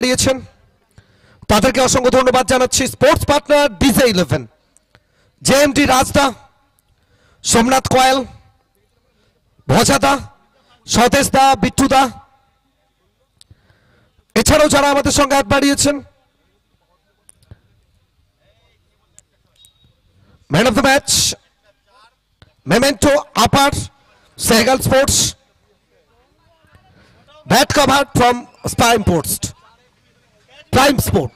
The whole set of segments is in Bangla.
দিয়েছেন তাদেরকে অসংখ্য ধন্যবাদ জানাচ্ছি। স্পোর্টস পার্টনার ডিজে 11, জেএমটি রাজদা, সোমনাথ কয়েল, ভজাদা, স্বদেশদা, বিট্টুদা, এছাড়াও যারা আমাদের সঙ্গে হাত বাড়িয়েছেন, man of the match memento Apar Sehgal sports, bat cover from স্পাইম পোস্ট প্রাইম স্পোর্ট।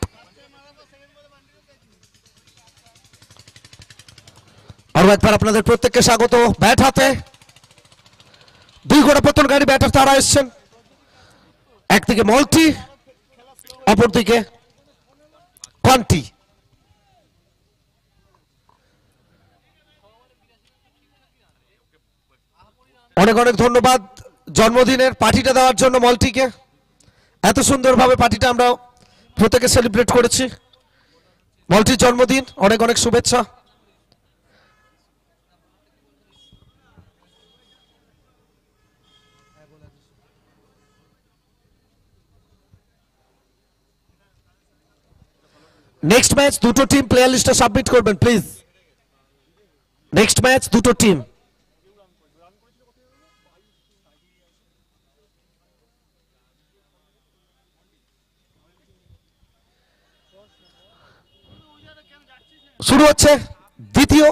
আরো একবার আপনাদের প্রত্যেককে স্বাগত। ব্যাট হাতে দুই গোড়া পতনকারী ব্যাটার তারা এসছেন, একদিকে মল্টি, অপরদিকে কন্টি। অনেক অনেক ধন্যবাদ জন্মদিনের পার্টিটা দেওয়ার জন্য মল্টিকে। এত সুন্দরভাবে পার্টিটা আমরা প্রত্যেকে সেলিব্রেট করেছি। মল্টির জন্মদিন, অনেক অনেক শুভেচ্ছা। নেক্সট ম্যাচ দুটো টিম প্লেয়ার লিস্টে সাবমিট করবেন প্লিজ। নেক্সট ম্যাচ দুটো টিম। শুরু হচ্ছে দ্বিতীয়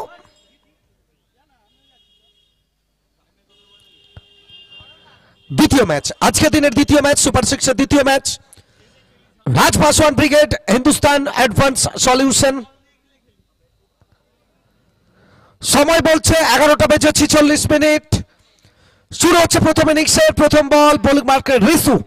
ম্যাচ, আজকের দিনের দ্বিতীয় ম্যাচ, সুপার সিক্সের দ্বিতীয় match. Raj Paswan brigade, Hindustan advance solution. সময় বলছে 11:46। শুরু হচ্ছে প্রথম ইনিংসের প্রথম বল। বোলিং মার্কে রিসু।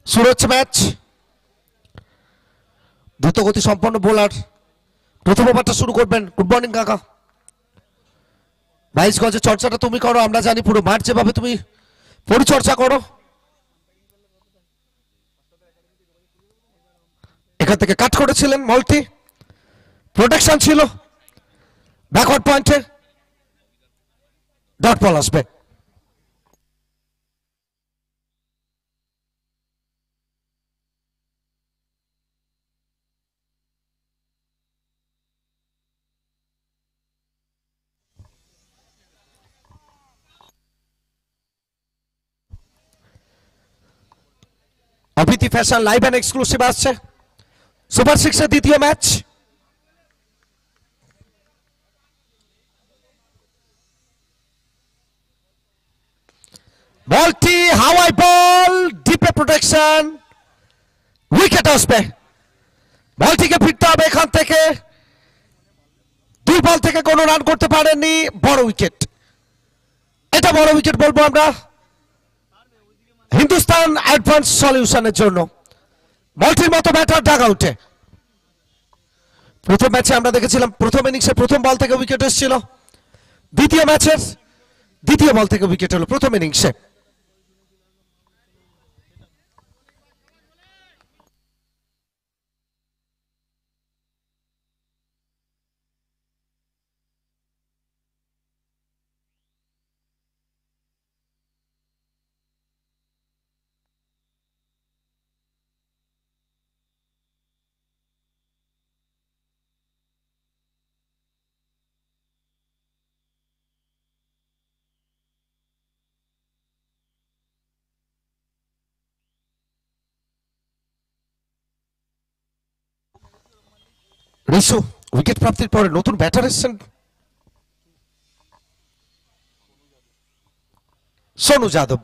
শুরু হচ্ছে ম্যাচ। দ্রুতগতি সম্পন্ন বোলার প্রথম ওভারটা শুরু করবেন। গুড মর্নিং কাকা। 22 গজের চর্চাটা তুমি করো, আমরা জানি পুরো মাঠ যেভাবে তুমি পরিচর্যা করো। এখান থেকে কাট করেছিলেন মল্টি, প্রোটেকশন ছিল, ব্যাকওয়ার্ড পয়েন্টে ডট বল আসবে। অভিতি ফ্যাশন লাইভ এন্ড এক্সক্লুসিভ আসছে সুপার সিক্সের দ্বিতীয় ম্যাচ। বলটি হাওয়াই বল, ডিপে প্রোটেকশন, উইকেট আসবে। বলটিকে ফিরতে হবে এখান থেকে। দুই বল থেকে কোনো রান করতে পারেননি, বড় উইকেট। এটা বড় উইকেট বলবো আমরা হিন্দুস্তান অ্যাডভান্স সলিউশনের জন্য। বলটির মতো ব্যাটার ডাগ আউটে। প্রথম ম্যাচে আমরা দেখেছিলাম প্রথম ইনিংসে প্রথম বল থেকে উইকেট এসেছিল, দ্বিতীয় ম্যাচের দ্বিতীয় বল থেকে উইকেট হলো প্রথম ইনিংসে। রিশু উইকেট প্রাপ্তির পরে নতুন ব্যাটার এসেছেন সোনু যাদব।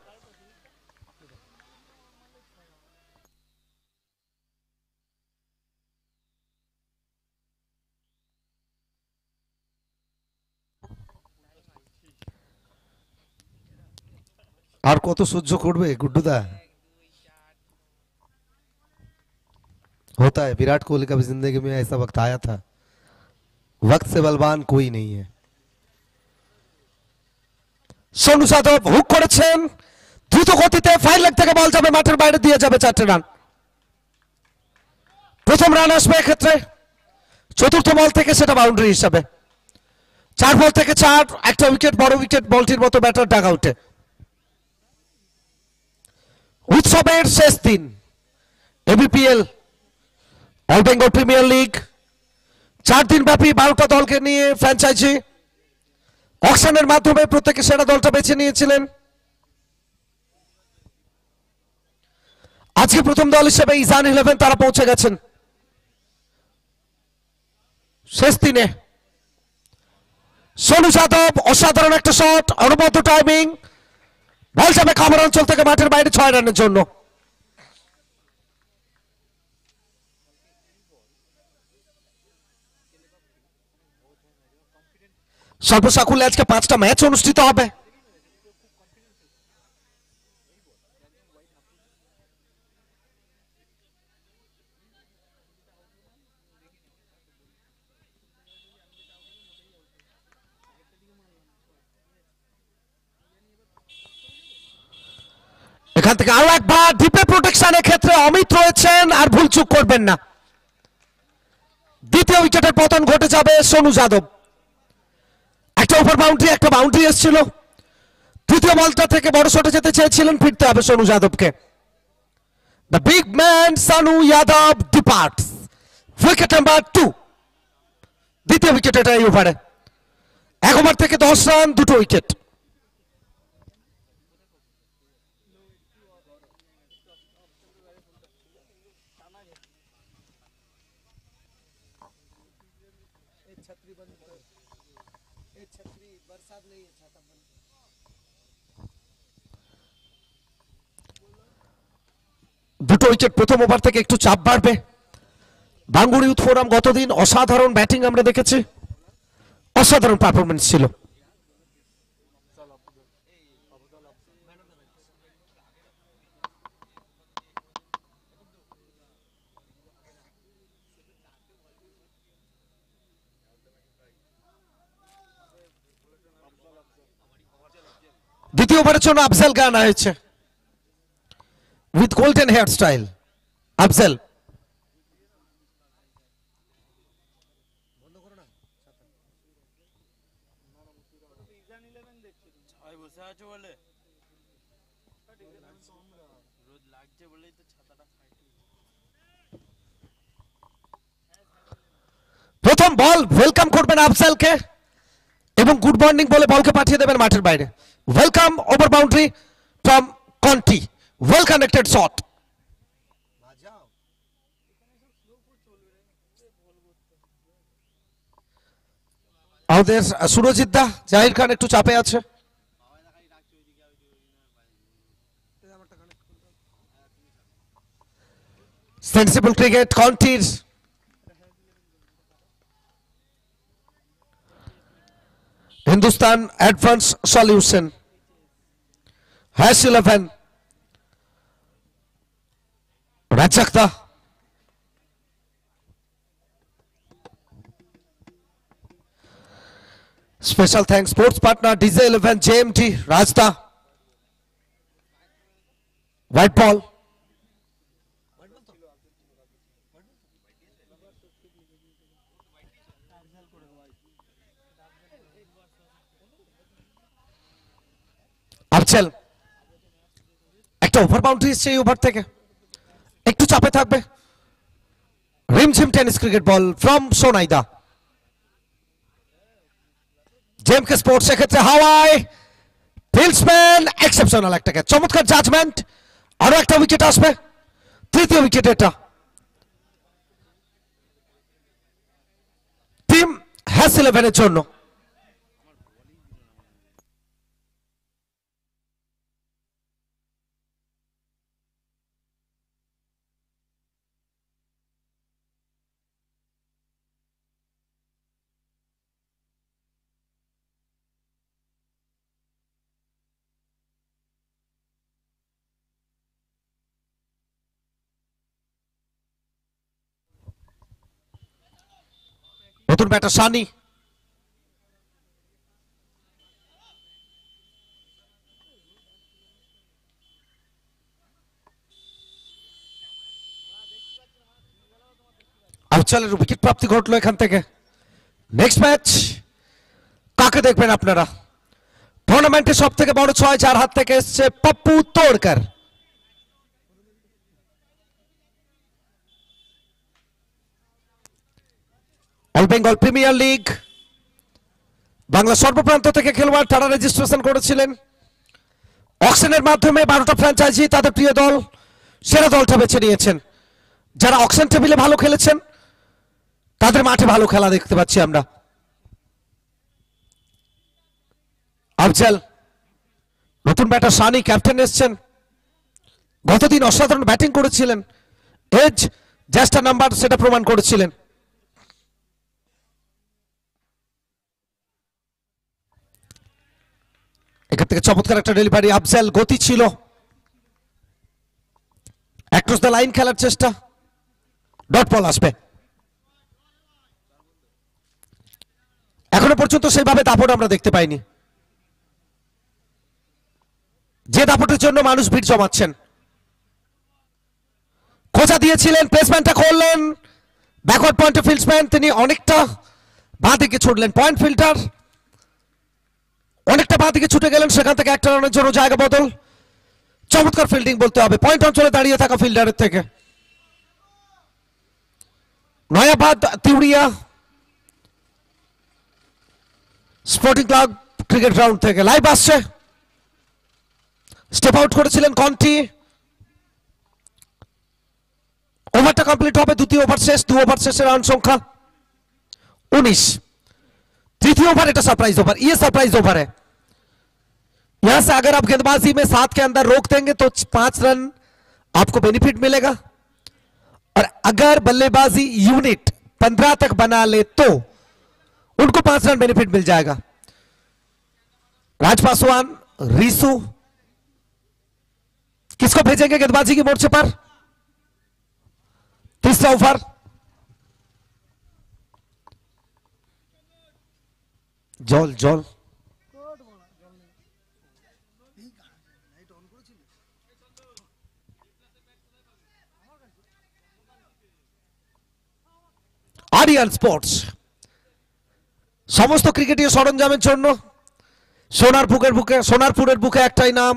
আর কত সহ্য করবে গুড্ডুদা? होता है, विराट कोहली का भी जिंदगी में ऐसा वक्त आया था, वक्त से बलवान कोई नहीं है। সোনু যাদব হুক করেছেন দ্রুত গতিতে, ফাইল লেগ থেকে বল যাবে মাঠের বাইরে, দিয়ে যাবে 4টে রান। প্রথম রান আসবে এক্ষেত্রে চতুর্থ বল থেকে, সেটা বাউন্ডারি হিসাবে। 4 বল থেকে 4, একটা উইকেট, বড় উইকেট বলটির মতো ব্যাটার ডাগ আউটে। উৎসবের শেষ দিন, এবিপিএল অল বেঙ্গল প্রিমিয়ার লিগ 4 দিন ব্যাপী 12টা দলকে নিয়ে ফ্র্যাঞ্চাইজি অকশনের মাধ্যমে প্রত্যেকে সেরা দলটা বেছে নিয়েছিলেন। আজকে প্রথম দল হিসেবে ইজান 11 তারা পৌঁছে গেছেন শেষ দিনে। সোনু যাদব অসাধারণ একটা শট, অনবদ্য টাইমিং, বল যাবে খামার অঞ্চল থেকে মাঠের বাইরে 6 রানের জন্য। সর্বসাকুল্যে আজকে 5টা ম্যাচ অনুষ্ঠিত হবে। এখান থেকে আরো একবার ডিপে প্রোটেকশনের ক্ষেত্রে অমিত রয়েছেন, আর ভুল চুক করবেন না। দ্বিতীয় উইকেটের পতন ঘটে যাবে সোনু যাদব। একটা ওভার বাউন্ডারি, একটা বাউন্ডারি এসেছিল, তৃতীয় বলটা থেকে বড় শটে যেতে চেয়েছিলেন, ফিরতে হবে সোনু যাদবকে। The big man Sonu Yadav departs, wicket number 2, দ্বিতীয় উইকেট এটা এই ওভারে। 1 ওভার থেকে 10 রান, 2টো উইকেট। দুটো উইকেট, প্রথম ওভার থেকে একটু চাপ বাড়বে। বাঙ্গুর ইউথ ফোরাম গতদিন অসাধারণ ব্যাটিং আমরা দেখেছি, অসাধারণ পারফরমেন্স ছিল। দ্বিতীয় ওভারের জন্য আফজালকে আনা হয়েছে with golden hair style. Afzal প্রথম বল ওয়েলকাম করবেন আফজালকে এবং গুড মর্নিং বলে বলকে পাঠিয়ে দেবেন মাঠের বাইরে। Welcome over boundary from Konti, well connected shot. আমাদের সুরজিৎ দা, জাহির খান একটু চাপে আছে। সেন্সিবল ক্রিকেট কন্টির হিন্দুস্তান অ্যাডভান্স সলিউশন #11 রাজ্জাকদা, special thanks sports partner DJ 11 JMT রাজদা। হোয়াইট বল, আফজল একটা ওভার বাউন্ডারি এসছে এই ওভার থেকে, একটু চাপে থাকবে। Rimjhim tennis cricket ball from সোনাইদা। জেএমকে স্পোর্টস সেক্ষেত্রে হাওয়ায়, ফিল্ডসম্যান এক্সেপশনাল একটা ক্যাচ, চমৎকার জাজমেন্ট। আরো একটা উইকেট আসবে, তৃতীয় উইকেট এটা। টিম #11 জন্য নতুন ব্যাটার সানি, আফজালের উইকেট প্রাপ্তি ঘটলো এখান থেকে। নেক্সট ম্যাচ কাকে দেখবেন আপনারা? টুর্নামেন্টের সব থেকে বড় ছয়, যার হাত থেকে এসছে Pappu Todkar. All Bengal premier league Bangla সর্বপ্রান্ত থেকে খেলোয়াড় তারা রেজিস্ট্রেশন করেছিলেন। অকশনের মাধ্যমে 12টা ফ্র্যাঞ্চাইজি তাদের প্রিয় দল, সেরা দলটা বেছে নিয়েছেন। যারা অকশন টেবিলে ভালো খেলেছেন তাদের মাঠে ভালো খেলা দেখতে পাচ্ছি আমরা। আফজাল, নতুন ব্যাটার সানি, ক্যাপ্টেন এসছেন। গতদিন অসাধারণ ব্যাটিং করেছিলেন, এজ জ্যাস্টা নাম্বার সেটা প্রমাণ করেছিলেন। এখান থেকে চমৎকার একটা ডেলিভারি, আফজাল গতি ছিল, অ্যাক্রস দ্য লাইন খেলার চেষ্টা, ডট বল আসবে। এখনো পর্যন্ত সেইভাবে দাপট আমরা দেখতে পাইনি, যে দাপটের জন্য মানুষ ভিড় জমাচ্ছেন। খোঁজা দিয়েছিলেন, প্লেসমেন্টটা করলেন, ব্যাকওয়ার্ড পয়েন্টে ফিল্ডসম্যান তিনি অনেকটা বাঁ দিকে ছুটলেন, পয়েন্ট ফিল্টার অনেকটা বাঁ দিকে ছুটে গেলেন, সেখান থেকে একটা রানের জন্য জায়গা বদল। চমৎকার ফিল্ডিং বলতে হবে পয়েন্ট অঞ্চলে দাঁড়িয়ে থাকা ফিল্ডারের থেকে। Nayabad Tiuria sporting club cricket ground থেকে লাইভ আসছে। স্টেপ আউট করেছিলেন কন্টি, ওভারটা কমপ্লিট হবে, দ্বিতীয় ওভার শেষ, 2 ওভার শেষে রান সংখ্যা 19। तृतीय ओवर এটা सरप्राइज ओवर, ये सरप्राइज ओवर है। यहां से अगर आप गेंदबाजी में 7 के अंदर रोक देंगे तो 5 रन आपको बेनिफिट मिलेगा, और अगर बल्लेबाजी यूनिट 15 तक बना ले तो उनको 5 रन बेनिफिट मिल जाएगा। राज पासवान, रीसू किसको भेजेंगे गेंदबाजी की मोर्चे पर? तीसरा ओवर, জল জল আরিয়ান স্পোর্টস সমস্ত ক্রিকেটীয় সরঞ্জামের জন্য সোনারপুরের বুকে একটাই নাম,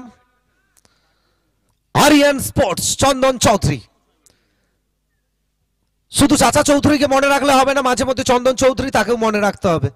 আরিয়ান স্পোর্টস, চন্দন চৌধুরী। শুধু চাচা চৌধুরীকে মনে রাখলে হবে না, মাঝে মধ্যে চন্দন চৌধুরী তাকেও মনে রাখতে হবে।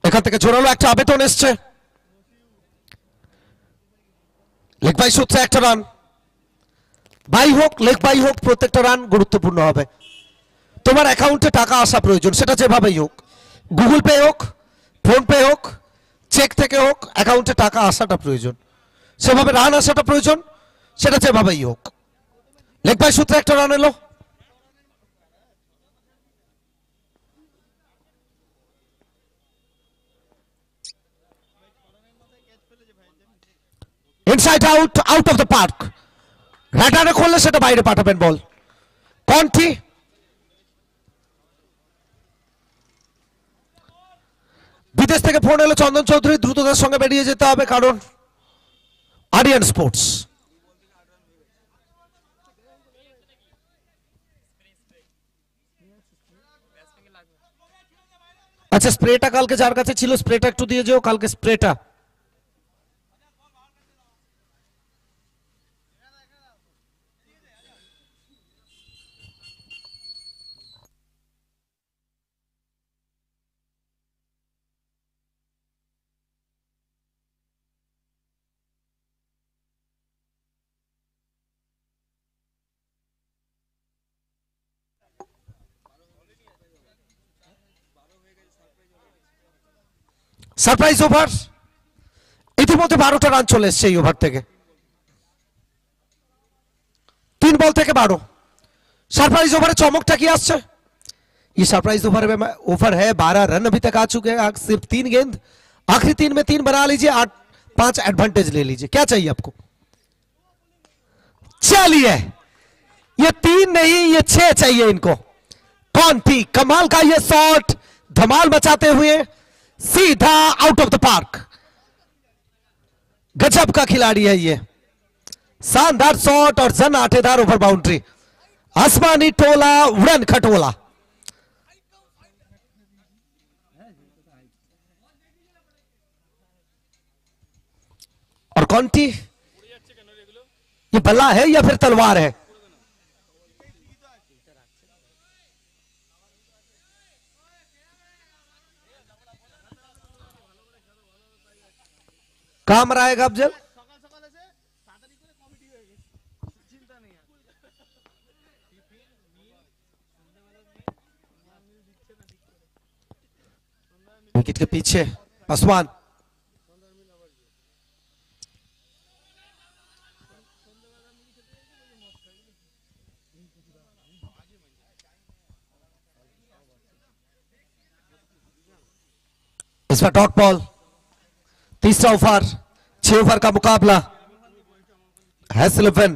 এখান থেকে জোরালো একটা আবেদন এসছে, লেগ বাই সূত্রে একটা রান। বাই হোক লেগ বাই হোক প্রত্যেকটা রান গুরুত্বপূর্ণ হবে। তোমার অ্যাকাউন্টে টাকা আসা প্রয়োজন, সেটা যেভাবেই হোক, গুগল পে হোক, ফোন পে হোক, চেক থেকে হোক, অ্যাকাউন্টে টাকা আসাটা প্রয়োজন, সেভাবে রান আসাটা প্রয়োজন, সেটা যেভাবেই হোক। লেগ বাই সূত্রে একটা রান এলো। Inside out, out of the park. রাডারে করলে সেটা বাইরে পাঠাবেন বল। কন্টি বিদেশ থেকে ফোন এলো চন্দন চৌধুরী, দ্রুততার সঙ্গে বেরিয়ে যেতে হবে কারণ আরিয়ান স্পোর্টস। আচ্ছা, স্প্রেটা কালকে যার কাছে ছিল স্প্রেটা একটু দিয়ে যেও, কালকে স্প্রেটা। সারপ্রাইজ ওভার, ইতিমধ্যে 12টা রান চলে এসছে এই ওভার থেকে, 3 বল থেকে 12। सरप्राइज ओवर चौमुकटा की आश्चर्य, ये सरप्राइज ओवर है 12 रन अभी तक आ चुके हैं, सिर्फ 3 गेंद, आखिरी 3 में 3 बना लीजिए, 8-5 एडवांटेज ले लीजिए। क्या चाहिए आपको? चलिए, ये 3 नहीं ये 6 चाहिए इनको। कौन थी कमाल का ये शॉट, धमाल मचाते हुए सीधा आउट ऑफ द पार्क। गजब का खिलाड़ी है ये, शानदार शॉट और जन आठेदार ओवर बाउंड्री, आसमानी टोला उड़न खटोला। और कौन थी ये, बल्ला है या फिर तलवार है? काम रहेगा अफजल, विकेट के पीछे आसमान। इस पर डॉट बॉल, तीसरा ओवर, 6 ओवर का मुकाबला है 11,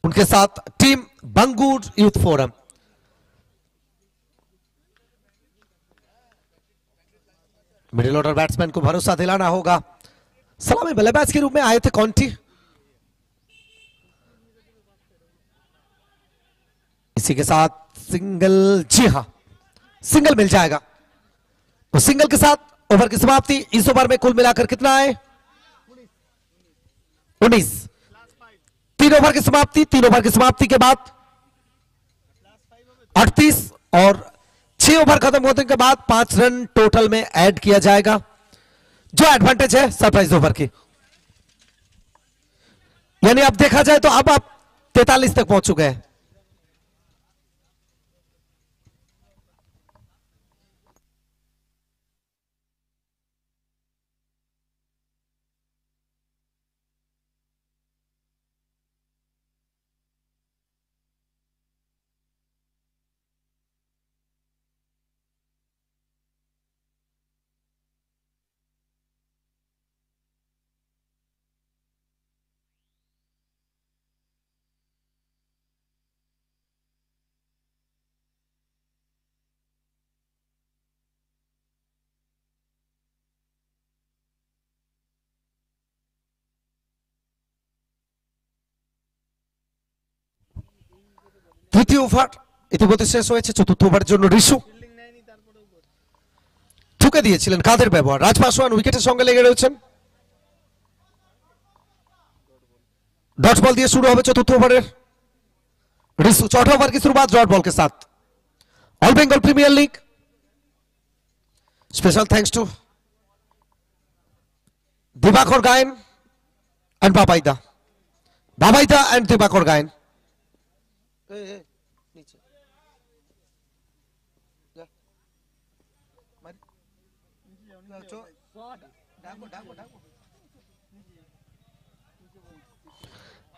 उनके साथ team Bangur youth forum. Middle order batsman को भरोसा दिलाना होगा। सलामी बल्लेबाज के रूप में आए थे कॉन्टी, इसी के साथ सिंगल, जी हां सिंगल मिल जाएगा। तो सिंगल के साथ ओवर की समाप्ति। इस ओवर में कुल मिलाकर कितना है? 19। 3 ओवर की समाप्ति, 3 ओवर की समाप्ति के बाद 38 और 6 ओवर खत्म होने के बाद 5 रन टोटल में ऐड किया जाएगा, जो एडवांटेज है सरप्राइज ओवर की। यानी अब देखा जाए तो अब आप 43 तक पहुंच चुके हैं। তৃতীয় ওভার ইতিমধ্যে শেষ হয়েছে। চতুর্থ ওভারের জন্য রিশু ঠুকে দিয়েছিলেন, কাদের ব্যবহার। রাজ পাসওয়ান উইকেটের সঙ্গে লেগে রয়েছেন। डॉट बॉल दिए शुरू हो चतुर्थ ओवर, रिशु चौथा ओवर की शुरुआत डॉट बॉल के साथ। All Bengal premier league, special thanks to Diwakar Gayen and Babaida. Babaida and Diwakar Gayen.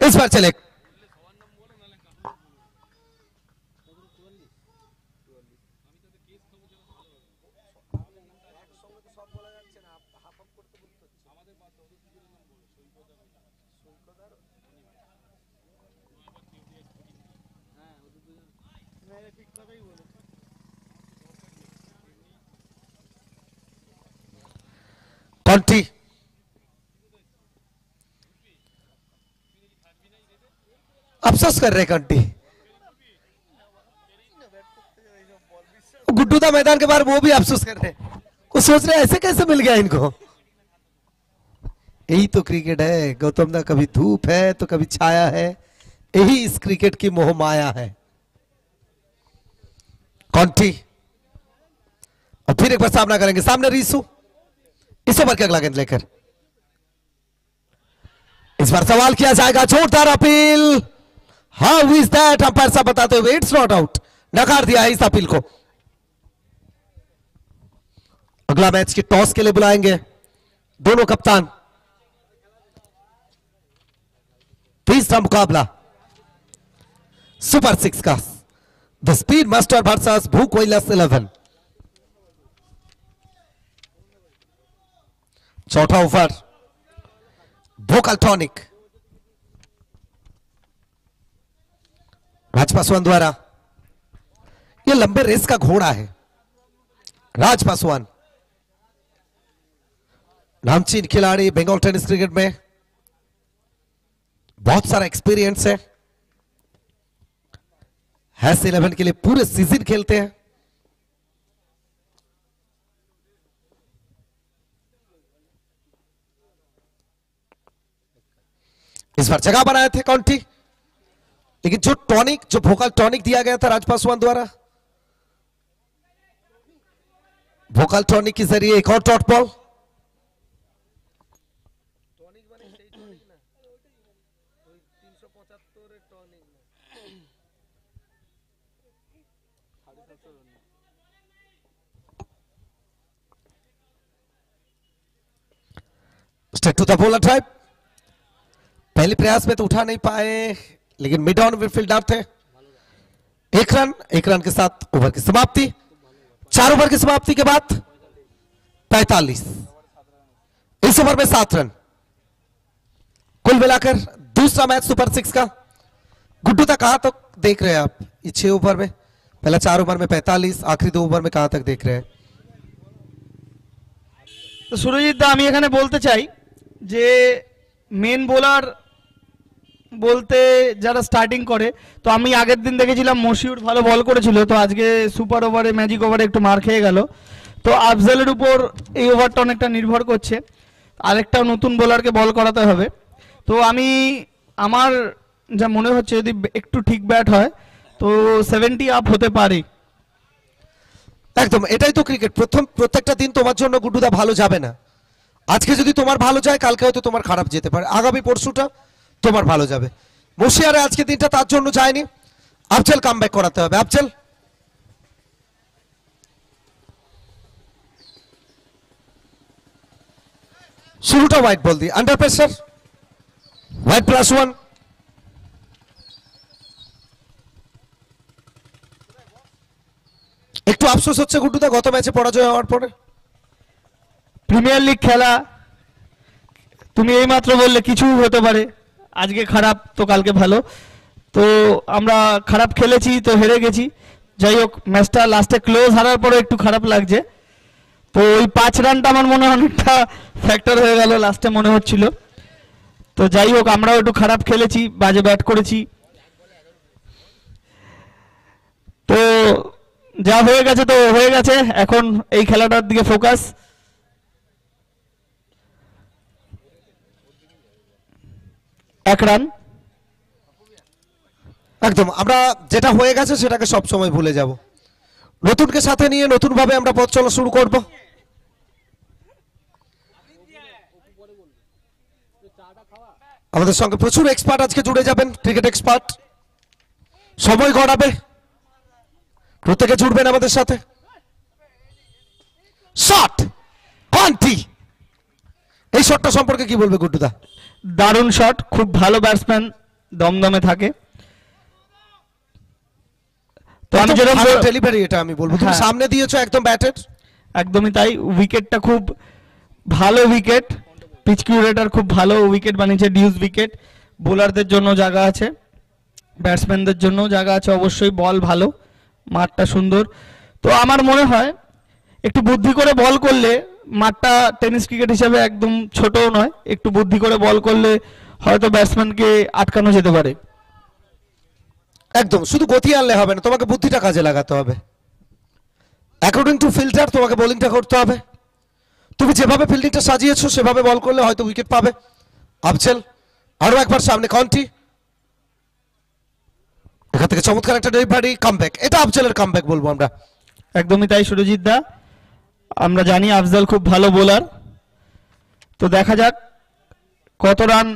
इस बार चले कंटी अफसोस कर रहे कंटी। गुड्डू दा मैदान के बाहर वो भी अफसोस कर रहे, वो सोच रहे ऐसे कैसे मिल गया इनको। यही तो क्रिकेट है गौतम दा, कभी धूप है तो कभी छाया है, यही इस क्रिकेट की मोह माया है। कंटी और फिर एक बार सामना करेंगे, सामने रीसू इस ओवर के अगला गेंद लेकर। इस बार सवाल किया जाएगा, जोरदार appeal. How is that, umpire साहब बताते हुए इट्स नॉट आउट, नकार दिया है इस अपील को। अगला मैच की टॉस के लिए बुलाएंगे दोनों कप्तान। तीसरा मुकाबला सुपर 6 का, द स्पीड मास्टर वर्सेस भूख कोइलास 11। चौथा ओवर भोकल टॉनिक राज पासवान द्वारा। यह लंबे रेस का घोड़ा है राज पासवान, नामचीन खिलाड़ी, बंगाल टेनिस क्रिकेट में बहुत सारा एक्सपीरियंस है। हैस 11 के लिए पूरे सीजन खेलते हैं। इस बार जगह बनाए थे काउंटी, लेकिन जो टॉनिक, जो भोकल टॉनिक दिया गया था राज पासवान द्वारा, भोकल टॉनिक के जरिए एक और dot ball. Straight to the bowler drive, पहले प्रयास में तो उठा नहीं पाए, लेकिन मिड ऑन फील्डर थे। एक रन के साथ ओवर की समाप्ति। 4 ओवर की समाप्ति के बाद 45, इस ओवर में 7 रन। कुल मिलाकर दूसरा मैच सुपर 6 का। गुड्डू तक कहां तक देख रहे हैं आप? ये 6 ओवर में, पहला 4 ओवर में 45, आखिरी 2 ओवर में कहां तक देख रहे हैं? तो সুরজিৎ দা, আমি এখানে বলতে চাই যে মেন বোলার বলতে যারা স্টার্টিং করে, তো আমি আগের দিন দেখেছিলাম মশিউর ভালো বল করেছিল, তো আজকে সুপার ওভারে, ম্যাজিক ওভারে একটু মার খেয়ে গেল। তো আফজালের উপর এই ওভারটা অনেকটা নির্ভর করছে, আরেকটা নতুন বোলারকে বল করাতে হবে। তো আমি আমার যা মনে হচ্ছে যদি একটু ঠিক ব্যাট হয় তো 70 আপ হতে পারে। একদম, এটাই তো ক্রিকেট। প্রত্যেকটা দিন তোমার জন্য গুড্ডুদা ভালো যাবে না। আজকে যদি তোমার ভালো যায়, কালকে হয়তো তোমার খারাপ যেতে পারে, আগামী পরশুটা তোমার ভালো যাবে। মুশিয়ারে আজকে দিনটা তার জন্য যায়নি। আফজল কামব্যাক করাতে হবে। আফজল, শুরুটা হোয়াইট বল দিয়ে, আন্ডার প্রেসার, হোয়াইট +1। একটু আফসোস হচ্ছে গুড্ডুদা গত ম্যাচে পরাজয় হওয়ার পরে। প্রিমিয়ার লিগ খেলা, তুমি এইমাত্র বললে কিছু হতে পারে, আজকে খারাপ তো কালকে ভালো। তো আমরা খারাপ খেলেছি তো হেরে গেছি। যাই হোক, ম্যাচটা লাস্টে ক্লোজ হারার পরে একটু খারাপ লাগছে। তো ওই 5 রানটা আমার মনে হয় অনেকটা ফ্যাক্টর হয়ে গেল লাস্টে মনে হচ্ছিল। তো যাই হোক, আমরাও একটু খারাপ খেলেছি, বাজে ব্যাট করেছি। তো যা হয়ে গেছে তো হয়ে গেছে, এখন এই খেলাটার দিকে ফোকাস। এক রান। একদম, আমরা যেটা হয়ে গেছে সেটাকে সব সময় ভুলে যাব। নতুনকে সাথে নিয়ে নতুন ভাবে আমরা পথ চলা শুরু করব। আমাদের সঙ্গে প্রচুর এক্সপার্ট আজকে জুড়ে যাবেন, ক্রিকেট এক্সপার্ট। সময় গড়াবে, প্রত্যেকে জুড়বেন আমাদের সাথে। শট কন্টি, এই শটটা সম্পর্কে কি বলবে গুড্ডুদা? দারুণ শট, খুব ভালো ব্যাটসম্যান দমদমে থাকে। তো আমি যেরকম ডেলিভারি, এটা আমি বলবো তুমি হ্যাঁ। সামনে দিয়েছো একদম ব্যাটের। একদমই তাই, উইকেটটা খুব ভালো উইকেট, পিচ কিউরেটার খুব ভালো উইকেট বানিয়েছে, ডিউস উইকেট। বোলারদের জন্য জায়গা আছে, ব্যাটসম্যানদের জন্য জায়গা আছে অবশ্যই। বল ভালো, মাঠটা সুন্দর। তো আমার মনে হয় একটু বুদ্ধি করে বল করলে, মাঠটা টেনিস ক্রিকেট হিসাবে একদম ছোটও নয়, একটু বুদ্ধি করে বল করলে হয়তো ব্যাটসম্যানকে আটকানো যেতে পারে। একদম, শুধু গতি আনলে হবে না, তোমাকে বুদ্ধিটা কাজে লাগাতে হবে। অ্যাকর্ডিং টু ফিল্টার তোমাকে বোলিংটা করতে হবে। তুমি যেভাবে ফিল্ডিংটা সাজিয়েছো সেভাবে বল করলে হয়তো উইকেট পাবে। আফজল আরো একবার সামনে, কন্টি এখান থেকে চমৎকার একটা ডেলিভারি, কামব্যাক। এটা আফজলের কামব্যাক বলবো আমরা। একদমই তাই সুরজিৎ দা, আমরা জানি আফজাল খুব ভালো বোলার। তো দেখা যাক কত রান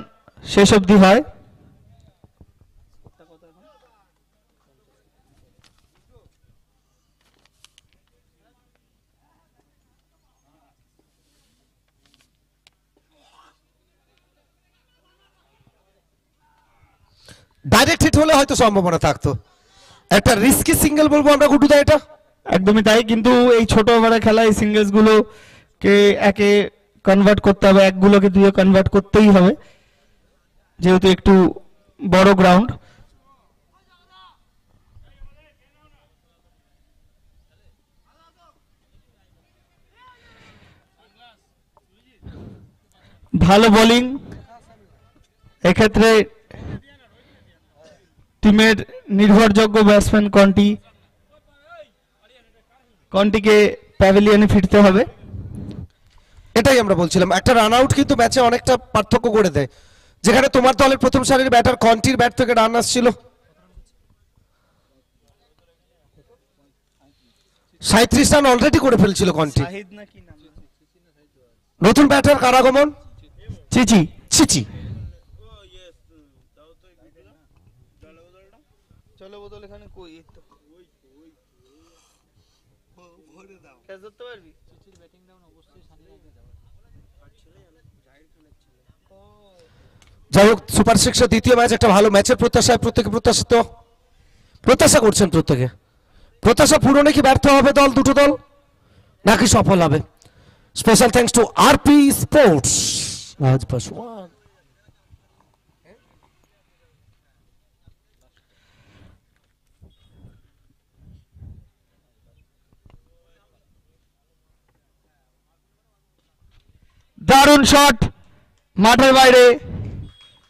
শেষ অবধি হয়। ডাইরেক্ট হিট হলে হয়তো সম্ভাবনা থাকতো, একটা রিস্কি সিঙ্গেল বলবো আমরা গুড্ডুদা এটা। একদমই তাই, কিন্তু এই ছোট ওভারের খেলায় সিঙ্গেলস গুলোকে একে কনভার্ট করতে হবে, একগুলোকে দুয়ে কনভার্ট করতেই হবে, যেহেতু একটু বড় গ্রাউন্ড। ভালো বোলিং, এক্ষেত্রে টিমের নির্ভরযোগ্য ব্যাটসম্যান কন্টিকে প্যাভিলিয়নে ফিরতে হবে। এটাই আমরা বলছিলাম, একটা রান আউট কিন্তু ম্যাচে অনেকটা পার্থক্য করে দেয়। যেখানে তোমার দলের প্রথম সারির ব্যাটার কন্টির ব্যাট থেকে রান আসছিল, 37 রান অলরেডি করে ফেলছিল কন্টি। নতুন ব্যাটার কারাগমন, চিচি চিচি। চলো বদল এখানে কই তো ক্যাচ ধরতে পারবি? চিচির ব্যাটিং ডাউন অবশ্যই সানিদাকে দাও। যাই হোক, সুপার সিক্সের দ্বিতীয় ম্যাচ, একটা ভালো ম্যাচের প্রত্যাশায় প্রত্যেকে প্রত্যাশা করছেন। প্রত্যেকে প্রত্যাশা পূরণে কি ব্যর্থ হবে দল, দুটো দল, নাকি সফল হবে? Special thanks two RP sports রাজপাসওয়ান। দারুণ শট মাঠের বাইরে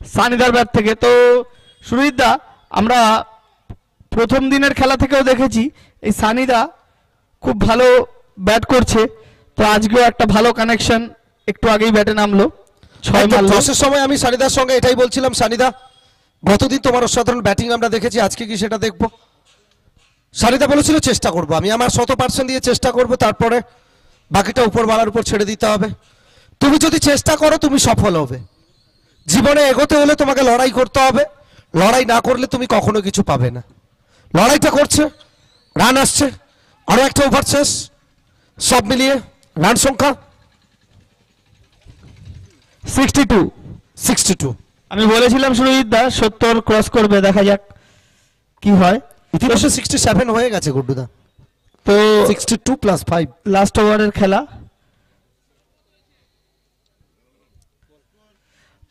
সানিদার ব্যাট থেকে। তো সুরজিৎ দা, আমরা প্রথম দিনের খেলা থেকেও দেখেছি এই সানিদা খুব ভালো ব্যাট করছে। তো আজকেও একটা ভালো কানেকশন, একটু আগেই ব্যাটে নামলো, 6 মারলো। টসের সময় আমি সানিদার সঙ্গে এটাই বলছিলাম, সানিদা গতদিন তোমার অসাধারণ ব্যাটিং আমরা দেখেছি, আজকে কি সেটা দেখবো? সানিদা বলেছিল চেষ্টা করব, আমি আমার 100% দিয়ে চেষ্টা করব, তারপরে বাকিটা উপরওয়ালার উপর ছেড়ে দিতে হবে। তুমি যদি চেষ্টা করো তুমি সফল হবে। জীবনে এগোতে হলে তোমাকে লড়াই করতে হবে, লড়াই না করলে তুমি কখনো কিছু পাবে না। লড়াইটা করছে, রান আসছে, আরো একটা ওভার শেষ, সব মিলিয়ে রান সংখ্যা 62। 62। আমি বলেছিলাম সুরজিৎ দা 70 ক্রস করবে, দেখা যাক কি হয়। ইতিমধ্যে 67 হয়ে গেছে গুড্ডুদা। তো 62 + 5 লাস্ট ওভারের খেলা।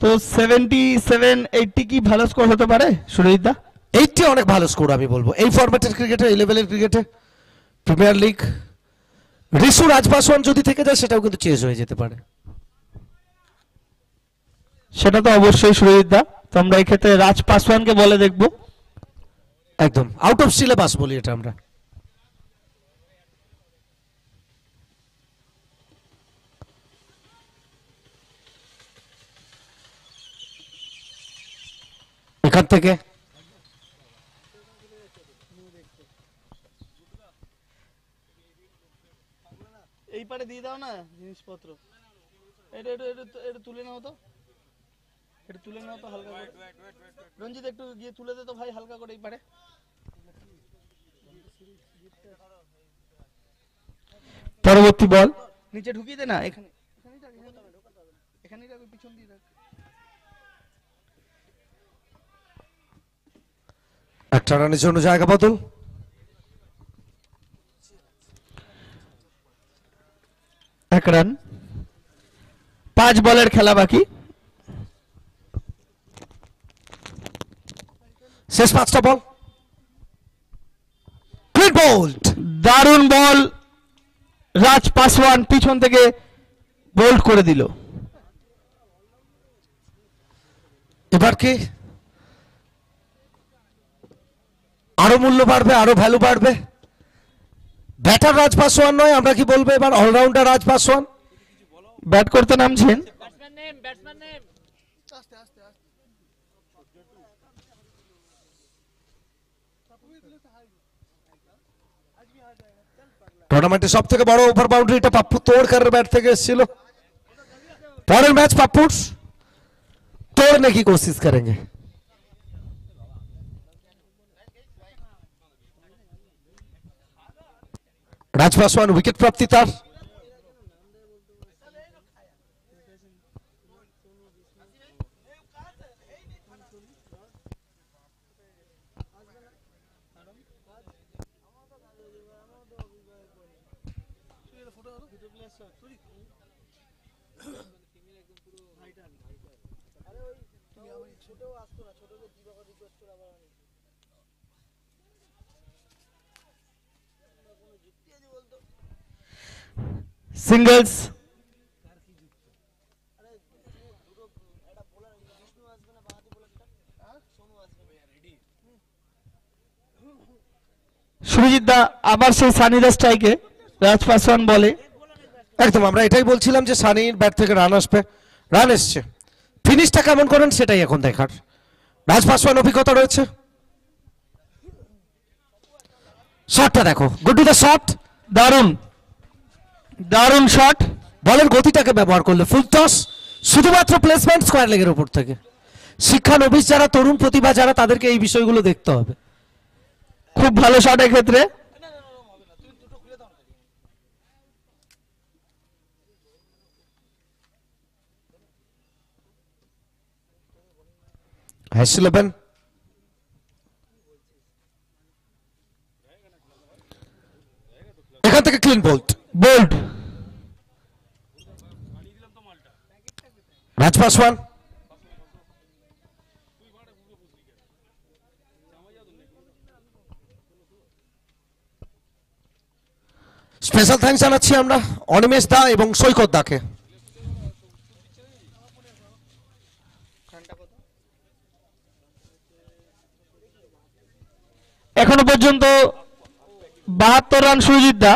তো 77-80 কি ভালো স্কোর হতে পারে সুরজিৎ দা? 80 অনেক ভালো স্কোর আমি বলবো এই ফরম্যাটের ক্রিকেটে, এই লেভেলের ক্রিকেটে, প্রিমিয়ার লিগ। রিশু রাজপাসওয়ান যদি থেকে যায় সেটাও কিন্তু চেজ হয়ে যেতে পারে। সেটা তো অবশ্যই সুরজিৎ দা, তো আমরা এই ক্ষেত্রে রাজ পাসওয়ানকে বলে দেখবো। একদম আউট অফ সিলেবাস বলি এটা আমরা। এখান থেকে এই পারে দিয়ে দাও না জিনিসপত্র, এটা তুলে নাও তো। একটু তুলে নাও তো হালকা করে। রঞ্জিত একটু গিয়ে তুলে দে তো ভাই হালকা করে এই পারে। পরবর্তী বল নিচে ঢুকিয়ে দে না, এখানে এখানেই রাখ, পিছন দিয়ে রাখ। একটা রানের জন্য জায়গা বদল। এক রান, 5 বলের খেলা বাকি। শেষ 5টা বল। Clean bold. দারুণ বল, রাজ পাসওয়ান পিছন থেকে বোল্ড করে দিল। এবার কি আরো মূল্য বাড়বে, আরো ভ্যালু বাড়বে? ব্যাটার রাজ পাসওয়ান নয়, আমরা কি বলবো এবার অলরাউন্ডার রাজ পাসওয়ান ব্যাট করতে নামছেন। टूर्नामेंटे सब থেকে বড় ওভার বাউন্ডারিটা পাপ্পু तोड़कर बैट থেকে এসেছিল। পরের ম্যাচ পাপ্পু तोड़ने की कोशिश करेंगे। राज पासवान विकेट प्राप्ति तार। সিঙ্গলস। সুরজিৎ দা আবার সেই সানিদা স্ট্রাইকে, রাজ পাসওয়ান বলে। একদম আমরা এটাই বলছিলাম যে সানির ব্যাট থেকে রান আসবে, রান এসছে। ফিনিশটা কেমন করেন সেটাই এখন দেখার। রাজ পাসওয়ান অভিজ্ঞতা রয়েছে। শটটা দেখো, গুড টু দ্য শট। দারুণ দারুণ শট, বলের গতিটাকে ব্যবহার করলে ফুল টস, শুধুমাত্র প্লেসমেন্ট স্কয়ার লেগের উপর থেকে। শিক্ষানবিশ যারা, তরুণ প্রতিভা যারা, তাদেরকে এই বিষয়গুলো দেখতে হবে। খুব ভালো শট এক্ষেত্রে। হ্যাসিলেবেন এখান থেকে ক্লিন বোল্ড। বোল্ড রাজ পাসওয়ান স্পেশাল থ্যাঙ্কস জানাচ্ছি আমরা অনিমেষ দা এবং সৈকত দাকে। এখনো পর্যন্ত 72 রান সুরজিৎ দা।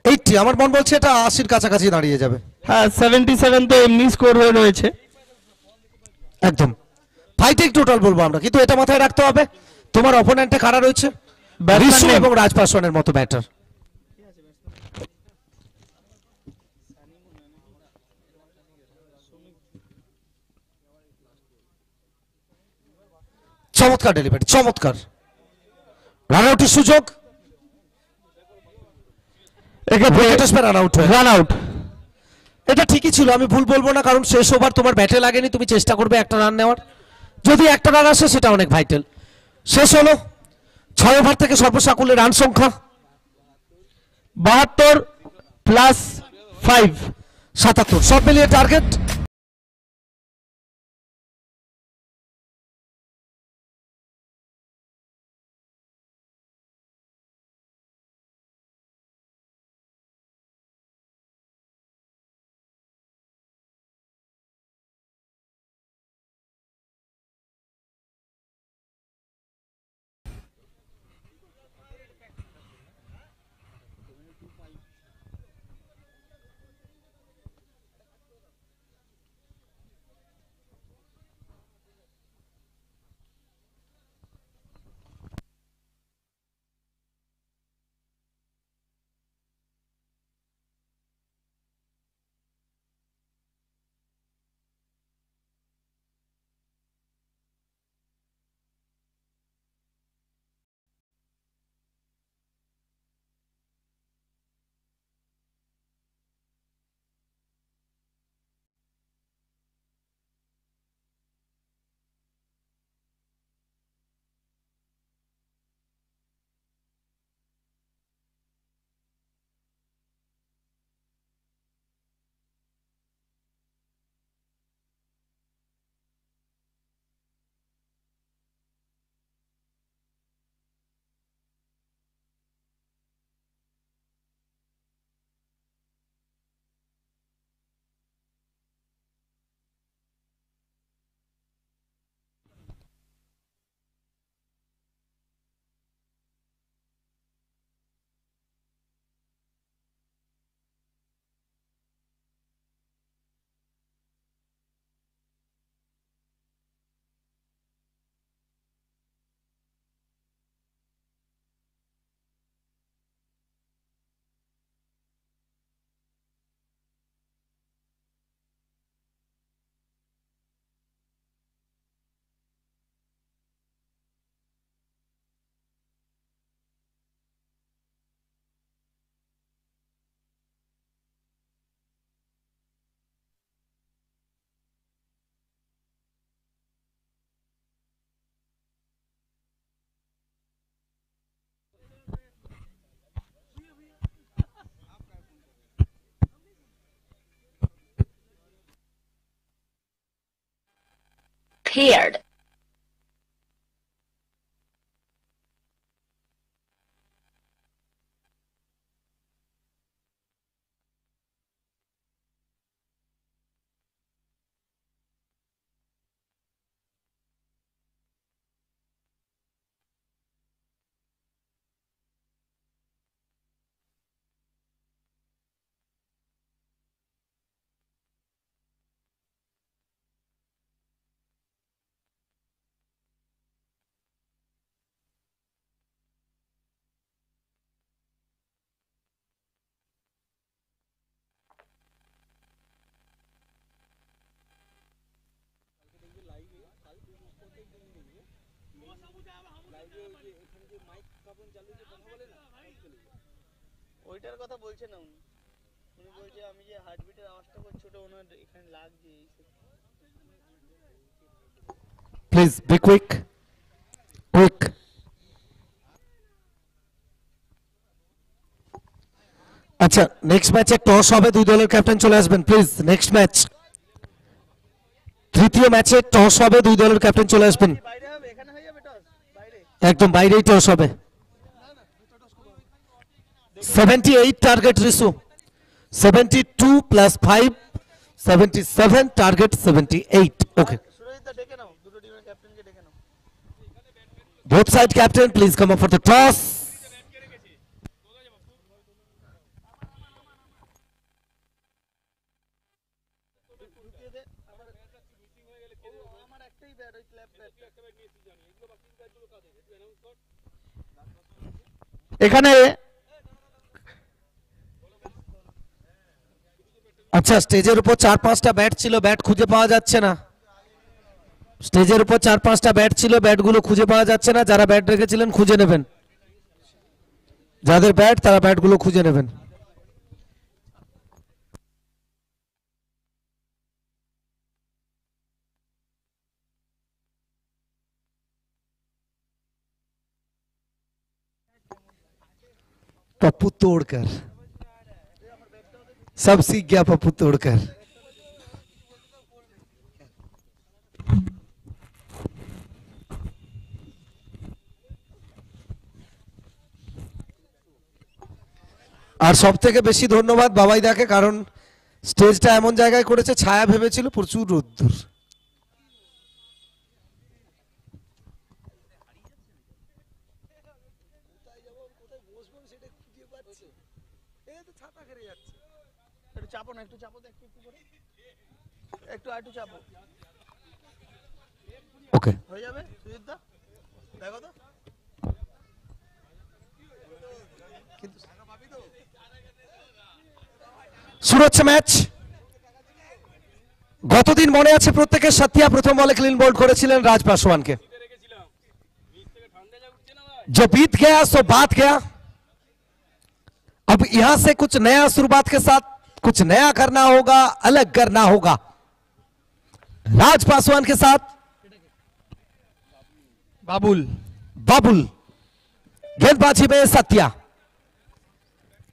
80, আমার মন বলছে এটা 80-র কাছাকাছি দাঁড়িয়ে যাবে। হ্যাঁ 77 তো এমনি স্কোর হয়ে রয়েছে। একদম ফাইটিং টোটাল বলবো আমরা, কিন্তু এটা মাথায় রাখতে হবে তোমার অপোনেন্টে কারা রয়েছে, ঋষু এবং রাজ পাসওয়ানের মতো ব্যাটার। চমৎকার ডেলিভারি, চমৎকার রান আউটের সুযোগ। Run out, run out. এটা ঠিকই ছিল, আমি ভুল বলবো না, কারণ শেষ ওভার তোমার ব্যাটে লাগেনি, তুমি চেষ্টা করবে একটা রান নেওয়ার। যদি একটা রান আসে সেটা অনেক ভাইটাল। শেষ হলো 6 ওভার থেকে সর্বসাকুল্যে রান সংখ্যা 72 প্লাস 5 77, সব মিলিয়ে টার্গেট disappeared. ওইটার কথা বলছে না উনি উনি বলছে আমি যে হার্টবিটের আওয়াজটা করছি ওটা ওনার এখানে লাগছে Please be quick. Quick. আচ্ছা নেক্সট ম্যাচে টস হবে, দুই দলের ক্যাপ্টেন চলে আসবেন প্লিজ। নেক্সট ম্যাচ, তৃতীয় ম্যাচে টস হবে, দুই দলের ক্যাপ্টেন চলে আসবেন। বাইরে হবে এখানে হয়ে যাবে টস বাইরে একদম বাইরেই টস হবে। 78 টার্গেট রিসু, 72 প্লাস 5 77 টার্গেট 78। ওকে, সুরজিৎ দা ডেকে নাও দুটো টিমের ক্যাপ্টেনকে ডেকে নাও both side captain please come up for the toss. ঢুকিয়ে দে আমার একটাই ব্যাট ওই ক্ল্যাপ ব্যাট এখানে আচ্ছা স্টেজের উপর 4-5টা ব্যাট ছিল, ব্যাট খুঁজে পাওয়া যাচ্ছে না। স্টেজের উপর 4-5টা ব্যাট ছিল, ব্যাটগুলো খুঁজে পাওয়া যাচ্ছে না। যারা ব্যাট রেখেছিলেন খুঁজে নেবেন, যাদের ব্যাট তারা ব্যাটগুলো খুঁজে নেবেন। पप्पू तोड़कर सब सीख गया, पप्पू तोड़कर। আর সব থেকে বেশি ধন্যবাদ বাবাইদাকে, কারণ স্টেজটা এমন জায়গায় করেছে, ছায়া ভেবেছিল প্রচুর রোদ্দুর। একটু চাপো না একটু চাপো একটু একটু করে একটু আর একটু চাপো ওকে, হয়ে যাবে সুজিত দা দেখো তো শুরু হচ্ছে ম্যাচ। গতদিন মনে আছে প্রত্যেকের, সত্যিয়া প্রথম বলে ক্লিন বোল্ড করেছিলেন রাজ পাসওয়ানকে। जो बीत गया सो बात गया, अब यहां से कुछ नया शुरुआत के साथ कुछ नया करना होगा, अलग करना होगा। राज पासवान के साथ বাবুল बाबुल, गेंदबाजी में Satya,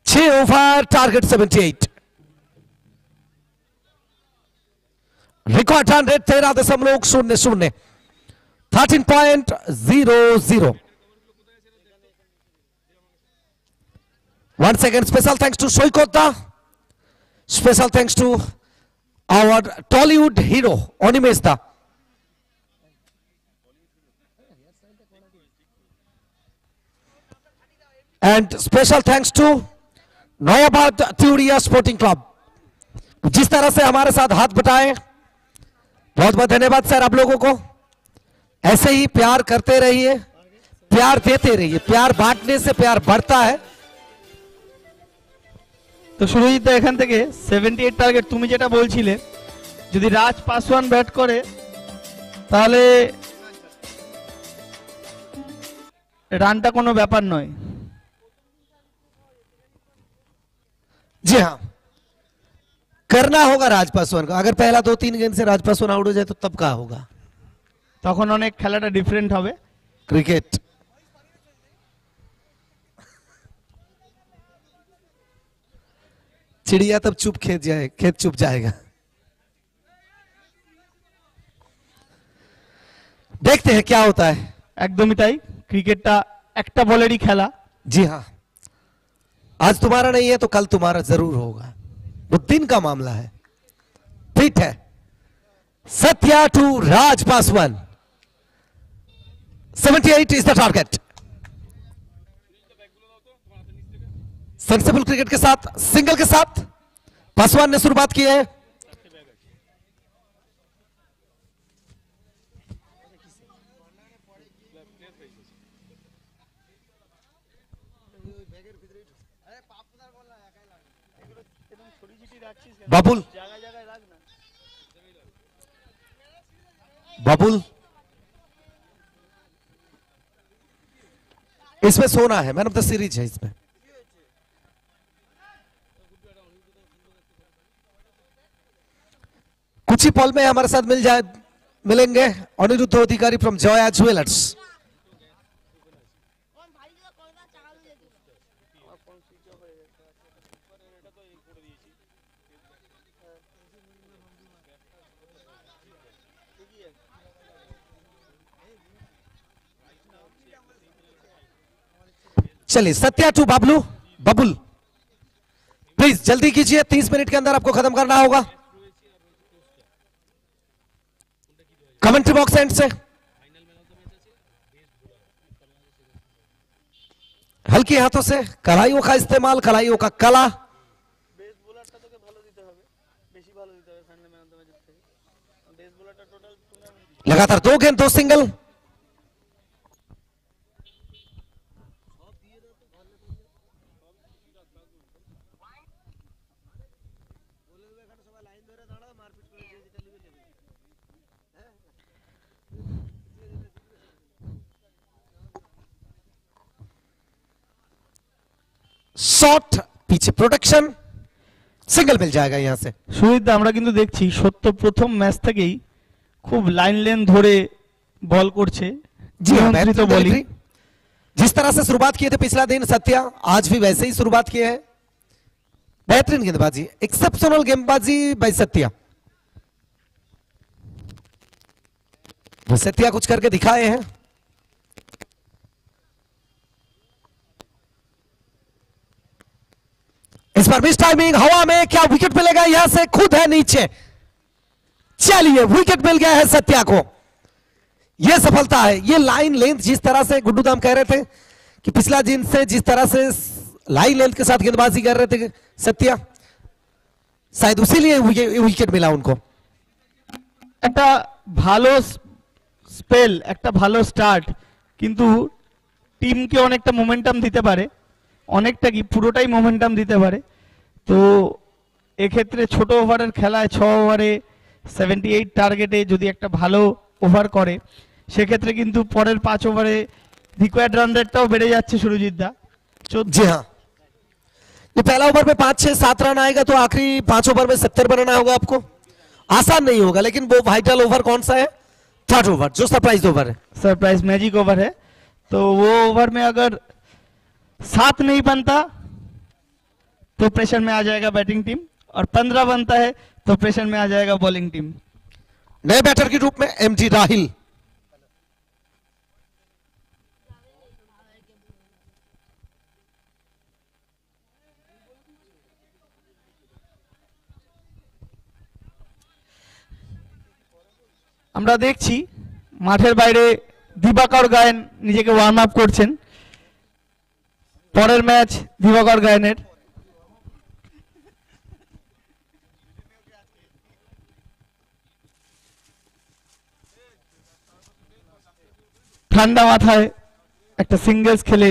6 over target 78, record run rate 13.00, 13.00। Once again, special thanks to Soikotta. Special thanks to our Tollywood hero, Onimesta. And special thanks to Nayabad Tiuria sporting club, जिस तरह से हमारे साथ हाथ बटाए, बहुत बहुत धन्यवाद सर आप लोगों को। ऐसे ही प्यार करते रहिए, प्यार देते रहिए, प्यार बांटने से प्यार बढ़ता है। তো সুরজিৎ দা এখান থেকে 78 টার্গেট তুমি যেটা বলছিলে, যদি রাজ পাসওয়ান ব্যাট করে তাহলে রানটা কোনো ব্যাপার নয়। जी हाँ, करना होगा राज पासवान को। अगर पहला 2-3 गेंद से राज पासवान आउट हो जाए तो तब क्या होगा? তখন অনেক খেলাটা ডিফারেন্ট হবে। क्रिकेट चिड़िया तब चुप खेत चुप जाएगा। देखते हैं क्या होता है। একদমই তাই, ক্রিকেটটা একটা বলেরই খেলা। जी हाँ, आज तुम्हारा नहीं है तो कल तुम्हारा जरूर होगा, वो दिन का मामला है। फिट है Satya to Raj Paswan, 78 is the target. Sensible cricket के साथ, सिंगल के साथ पासवान ने शुरुआत की है। बाबुल, बाबुल इसमें सोना है, मैन ऑफ द सीरीज है इसमें। कुछ ही पल में हमारे साथ मिलेंगे अनिरुद्ध अधिकारी फ्रॉम जया ज्वेलर्स। चलिए सत्या टू बाबलू, बबुल प्लीज जल्दी कीजिए, 30 मिनट के अंदर आपको खत्म करना होगा। कमेंट्री बॉक्स एंड से हल्की हाथों से कलाइयों का इस्तेमाल, कलाइयों का कला। लगातार 2 गेंद 2 सिंगल। শট পিছে প্রোটেকশন, সিঙ্গেল মিল जाएगा यहां से। সুজিতদা আমরা কিন্তু দেখছি সত্য প্রথম ম্যাচ থেকেই খুব লাইন লেন ধরে বল করছে, जी हाँ, নিয়ন্ত্রিত বলিং। जिस तरह से शुरुआत किए थे पिछला दिन सत्या, आज भी वैसे ही शुरुआत किए हैं। बेहतरीन गेंदबाजी, एक्सेप्शनल गेंदबाजी बाय सत्या। वो सत्या कुछ करके दिखाए हैं। इस बार मिस टाइमिंग, हवा में, क्या विकेट मिलेगा यहां से? खुद है नीचे। चलिए विकेट मिल गया है सत्या को, यह सफलता है। ये लाइन लेंथ, जिस तरह से गुड्डू दाम कह रहे थे कि पिछला दिन से जिस तरह से लाइन लेंथ के साथ गेंदबाजी कर रहे थे सत्या, शायद उसीलिए विकेट मिला उनको। একটা ভালো স্পেল, একটা ভালো স্টার্ট, কিন্তু টিমকে অনেকটা মোমেন্টাম দিতে পারে, অনেকটা কি পুরোটাই মোমেন্টাম দিতে পারে। তো এক্ষেত্রে ছোট ওভারের খেলায় 6 ওভারে 78 টার্গেটে যদি একটা ভালো ওভার করে, সেক্ষেত্রে কিন্তু পরের 5 ওভারে রিকোয়ার্ড রান রেটটাও বেড়ে যাচ্ছে সুরজিৎ দা। जी हाँ, ये पहला ओवर में 5, 6, 7 रन आएगा तो आखिरी 5 ओवर में 70 बनाना होगा आपको। आसान नहीं होगा, लेकिन वो वाइटल ओवर कौन सा है? 3rd ओवर, जो सरप्राइज ओवर है, सरप्राइज मैजिक ओवर है। तो वो ओवर में अगर 7 नहीं बनता तो प्रेशर में आ जाएगा बैटिंग टीम, और 15 बनता है तो प्रेशर में आ जाएगा बॉलिंग टीम। नए बैटर के रूप में एमडी राहिल। আমরা দেখছি মাঠের বাইরে দিবাকর গায়েন নিজেকে ওয়ার্ম আপ করছেন। পরের ম্যাচ দিবাকর গায়েনের। ঠান্ডা মাথায় একটা সিঙ্গেলস খেলে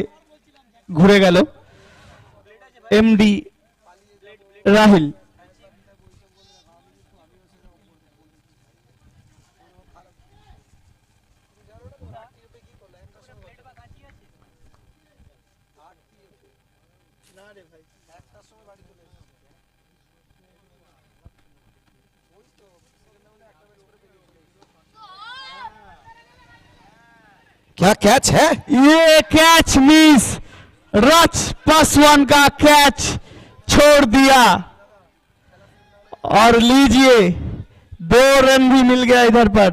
ঘুরে গেল এমডি রাহিল। क्या कैच है? ये कैच मिस, राज पासवान का कैच छोड़ दिया, और लीजिए 2 रन भी मिल गया इधर पर।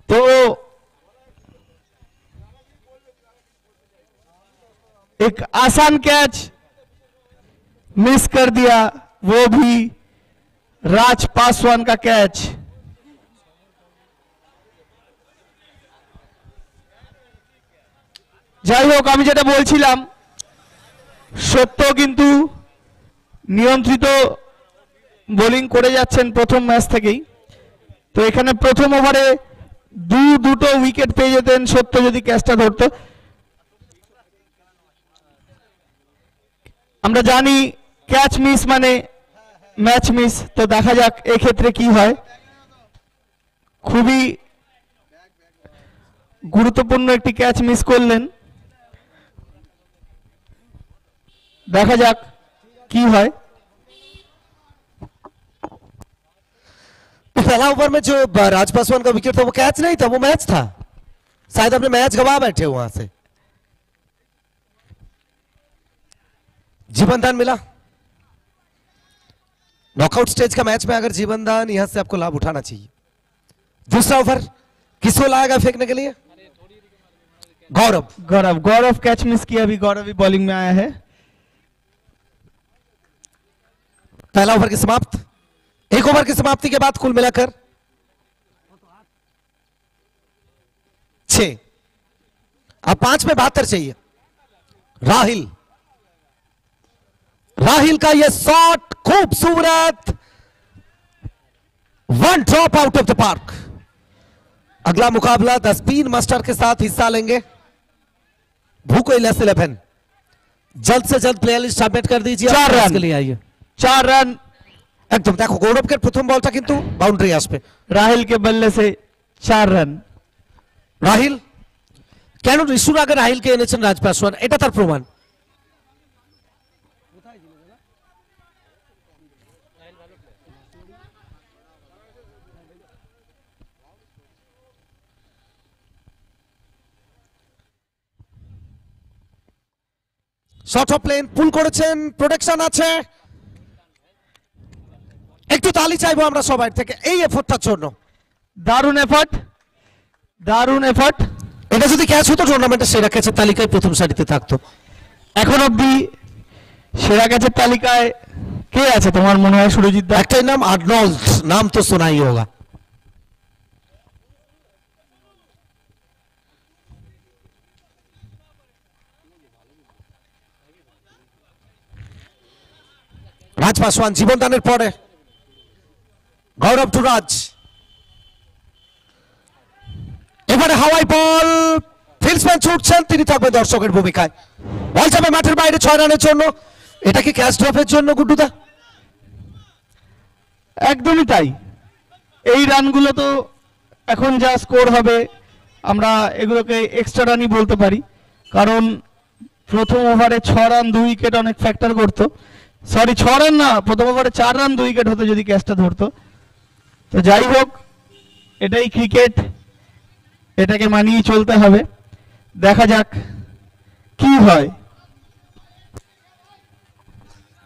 तो एक आसान कैच मिस कर दिया, वो भी राज पासवान का कैच। যাই হোক, আমি যেটা বলছিলাম, সত্য কিন্তু নিয়ন্ত্রিত বোলিং করে যাচ্ছেন প্রথম ম্যাচ থেকেই। তো এখানে প্রথম ওভারে দুটো উইকেট পেয়ে যেতেন সত্য যদি ক্যাচটা ধরতো। আমরা জানি ক্যাচ মিস মানে ম্যাচ মিস। তো দেখা যাক এক্ষেত্রে কি হয়। খুবই গুরুত্বপূর্ণ একটি ক্যাচ মিস করলেন, দেখা যাক কি হয়। पहला ओवर में जो राज पासवान का विकेट था वो कैच नहीं था, वो मैच था। शायद अपने मैच गवा बैठे वहां से। जीवन दान मिला। नॉकआउट स्टेज का मैच में अगर जीवन दान, यहां से आपको लाभ उठाना चाहिए। दूसरा ओवर किसको लाएगा फेंकने के लिए? गौरव कैच मिस किया, अभी गौरव भी बॉलिंग में आया है। पहला ओवर की समाप्त। एक ओवर की समाप्ति के बाद कुल मिलाकर 6। अब 5 में 72 चाहिए। राहिल का यह शॉट खूबसूरत, 1 drop out of the park. अगला मुकाबला द स्पिन मास्टर के साथ हिस्सा लेंगे भूको 11। जल्द से जल्द प्लेयर लिस्ट सबमिट कर दीजिए। 4 रन के लिए आइए। 4 रन একদম। দেখো গৌরবের প্রথম বলটা কিন্তু বাউন্ডারি আসবে। রাহিল के बल्ले से 4 रन। রাহিল কেন ঋষুর আগে রাহিলকে এনেছেন রাজ পাসওয়ান, এটা তার প্রমাণ। শর্ট অফ প্লেন পুল করেছেন, প্রোটেকশন আছে। একটু তালি চাইবো আমরা সবাই থেকে এই এফর্টটার জন্য। দারুণ এফর্ট, দারুণ এফর্ট। এটা যদি ক্যাচ হতো টুর্নামেন্টে সেরা ক্যাচের তালিকায় প্রথম সারিতে থাকতো। এখন অবধি সেরা ক্যাচের তালিকায় কে আছে তোমার মনে হয় সুরজিৎ দা? একটাই নাম, আর্নল্ড। নাম তো শোনাই হোগা। রাজ পাসওয়ান জীবন দানের পরে গৌরব টু রাজ। এবারে হাওয়াই বল, ফিল্ডসম্যান ছুটছেন, তিনি থাকবেন দর্শকের ভূমিকায়। বল যাবে মাঠের বাইরে 6 রানের জন্য। এটা কি ক্যাচ ড্রপের জন্য গুড্ডুদা? একদমই তাই। এই রানগুলো তো এখন যা স্কোর হবে আমরা এগুলোকে এক্সট্রা রানই বলতে পারি, কারণ প্রথম ওভারে 6 রান 2 উইকেট অনেক ফ্যাক্টর করতো। সরি 6 রান না, প্রথম ওভারে 4 রান 2 উইকেট হতো যদি ক্যাচটা ধরতো। তো যাই হোক, এটাই ক্রিকেট, এটাকে মানিয়ে চলতে হবে। দেখা যাক কি হয়।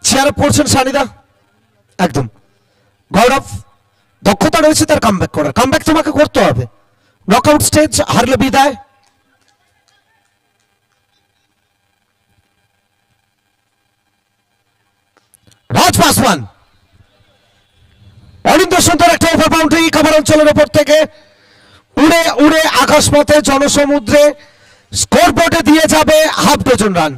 চেয়ারে পড়ছেন সানিদা। একদম গৌরব, দক্ষতা রয়েছে তার কামব্যাক করার। কামব্যাক তোমাকে করতে হবে। নকআউট স্টেজ, হারলে বিদায়। রাজ পাসওয়ান অরিন্দ সুন্দর একটা ওভার বাউন্ডারি কভার অঞ্চলের উপর থেকে উড়ে উড়ে আকাশপথে জনসমুদ্রে স্কোরবোর্ডে দিয়ে যাবে হাফ ডজন রান।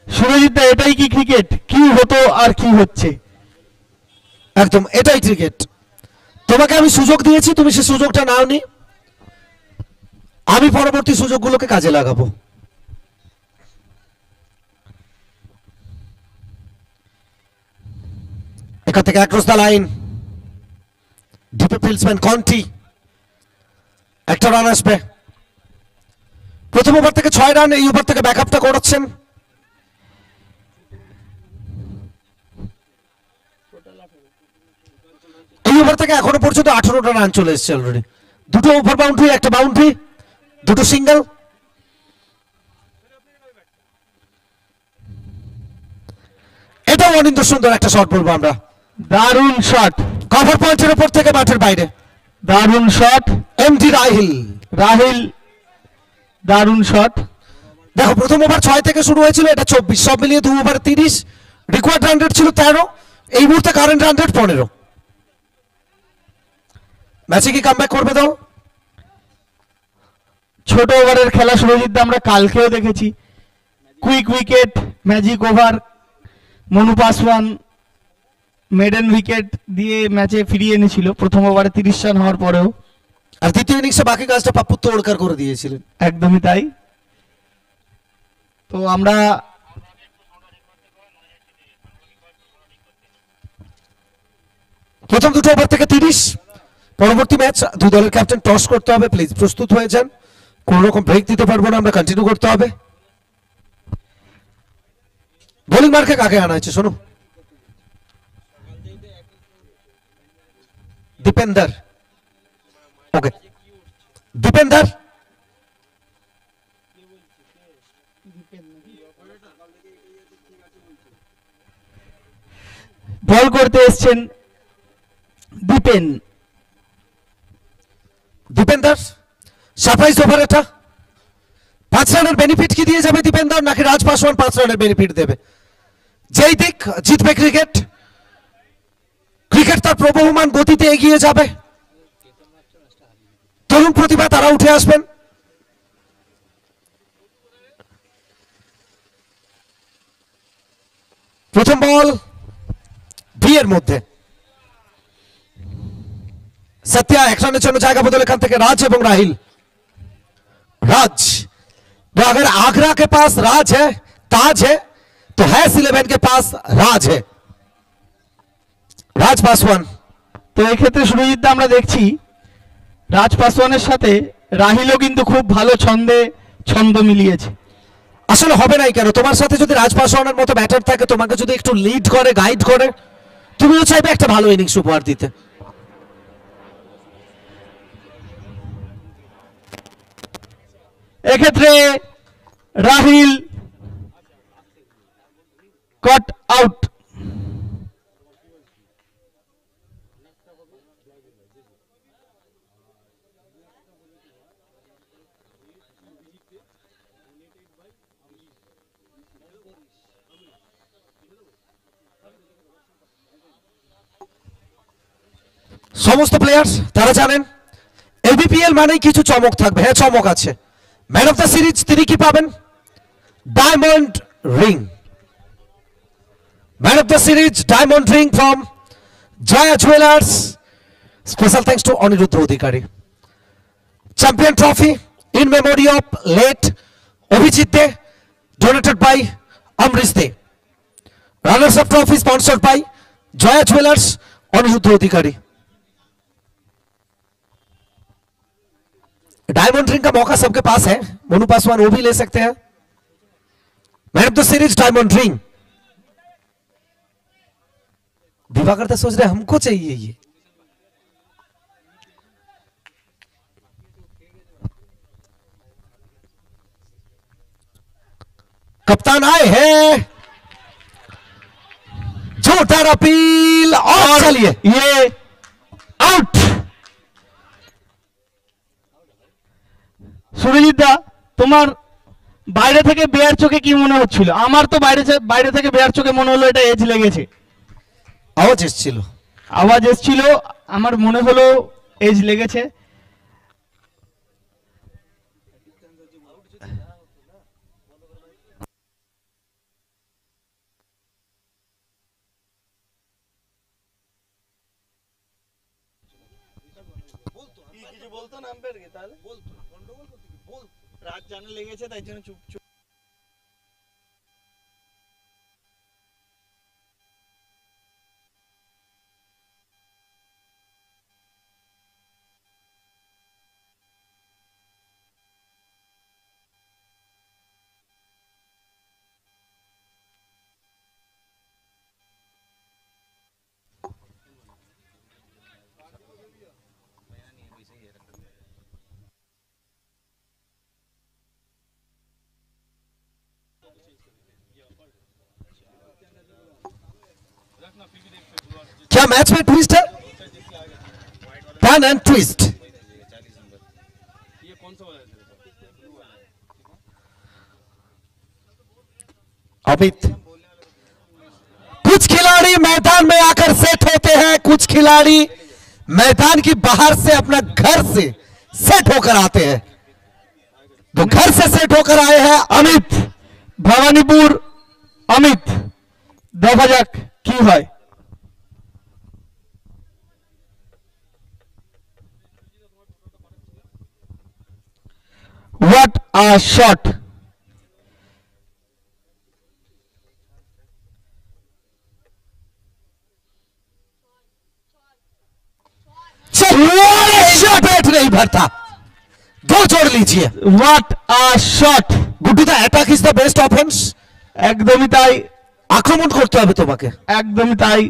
সুরজিৎ দা, এটাই কি ক্রিকেট? কি হতো আর কি হচ্ছে? একদম এটাই ক্রিকেট। তোমাকে আমি সুযোগ দিয়েছি, তুমি সেই সুযোগটা নাওনি। আমি পরবর্তী সুযোগগুলোকে কাজে লাগাবো। এখান থেকে অ্যাক্রস দ্য লাইন, ডিপে ফিল্ডসম্যান কন্টি, একটা রান আসবে। প্রথম ওভার থেকে 6 রান, এই ওভার থেকে ব্যাকআপটা করাচ্ছেন। এই ওভার থেকে এখনো পর্যন্ত 18টা রান চলে এসেছে অলরেডি। দুটো ওভার বাউন্ডারি, একটা বাউন্ডারি, দুটো সিঙ্গেল। এটাও অনিন্দ সুন্দর একটা শট বলবো আমরা। দারুণ শট, কভার পয়েন্টের উপর থেকে মাঠের বাইরে। দারুণ শট, এমডি রাহিল। রাহিল দারুণ শট। দেখো প্রথম ওভার 6 থেকে শুরু হয়েছিল, এটা 24, সব মিলিয়ে 2 ওভার 30, রিকোয়ার্ড রান রেট ছিল 13, এই মুহূর্তে কারেন্ট রান রেট 15। ম্যাচে কি কামব্যাক করবে দল? ছোট ওভারের খেলা সুরজিৎ আমরা কালকেও দেখেছি, quick wicket, magic over, Manu Paswan maiden wicket দিয়ে ম্যাচে ফিরিয়ে এনেছিল প্রথম ওভারে 30 রান হওয়ার পরেও। আর দ্বিতীয় ইনিংসে বাকি কাজটা পাপ্পু তোড়কার করে দিয়েছিলেন। একদমই তাই। তো আমরা প্রথম দুটো ওভার থেকে 30, পরবর্তী ম্যাচ দুই দলের ক্যাপ্টেন টস করতে হবে, প্লিজ প্রস্তুত হয়ে যান, কোন রকম ব্রেক দিতে পারবো না আমরা, কন্টিনিউ করতে হবে। বোলিং মার্কে কাকে আনা হয়েছে শোনো? দীপেন্দর, ওকে দীপেন্দর। বল করতে এসছেন দীপেন। দীপেন্দর সারপ্রাইজ ওভার, এটা 5 রানের বেনিফিট কি দিয়ে যাবে দীপেন্দর, নাকি রাজ পাসওয়ান 5 রানের বেনিফিট দেবে? যেই দিক জিতবে ক্রিকেট, ক্রিকেট তার প্রবহমান গতিতে এগিয়ে যাবে, তরুণ প্রতিভা তারা উঠে আসবেন। প্রথম বল বি এর মধ্যে, सत्या 1 রানের জন্য জায়গা বদল এখান থেকে রাজ এবং রাহিল। राज, तो अगर आगरा के पास राज है, ताज है, तो हैस 11 के पास राज है, राज पासवान। তো এই ক্ষেত্রে সুরজিৎ আমরা দেখছি রাজ পাসওয়ানের সাথে রাহিলও কিন্তু খুব ভালো ছন্দ মিলিয়েছে। আসলে হবে নাই কেন, তোমার সাথে যদি রাজ পাসওয়ানের মতো ব্যাটার থাকে, তোমাকে যদি একটু লিড করে গাইড করে, তুমিও চাইবে একটা ভালো ইনিংস উপহার দিতে। এক্ষেত্রে রাহিল কট আউট। সমস্ত প্লেয়ার্স তারা জানেন এলবিপিএল মানেই কিছু চমক থাকবে, হ্যাঁ চমক আছে। ম্যান অফ দ্য সিরিজ তিনি কি পাবেন? Diamond ring. Man of the series diamond ring from Jaya jewellers, special thanks to Aniruddha Adhikari. Champion trophy in memory of late Abhijit De, donated by Amrish De. Runners of trophy sponsored by Jaya jewellers, Anirudh Adhikari. Diamond ring का मौका सबके पास है, मोनू पासवान वो भी ले सकते हैं। Man of the series diamond ring. Diwakar तो सोच रहे हमको चाहिए ये, कप्तान आए हैं, जोरदार अपील और चलिए ये আউট। সুরজিৎ দা তোমার বাইরে থেকে বেয়ার চোখে কি মনে হচ্ছিল? আমার তো বাইরে থেকে বেয়ার চোখে মনে হলো এটা এজ লেগেছে। আওয়াজ এসেছিল, আওয়াজ এসেছিল, আমার মনে হলো এজ লেগেছে। বলতো না আম্পায়ারকে, তাহলে বলতো গন্ডগোল করতে কি বলতো, রাত জানা লেগেছে তাই জন্য চুপ চুপ। क्या मैच में ट्विस्ट है? Pan turn and twist. Amit, कुछ खिलाड़ी मैदान में आकर सेट होते हैं, कुछ खिलाड़ी मैदान की बाहर से अपना घर से सेट होकर आते हैं। तो घर से सेट होकर आए हैं अमित भवानीपुर अमित देखा जाक की হয়। What a shot! बैट नहीं भरता, दो जोड़ लीजिए। What a shot! गुड्डू दा attack is the best offence. একদমই তাই, আক্রমণ করতে হবে তোমাকে। একদমই তাই।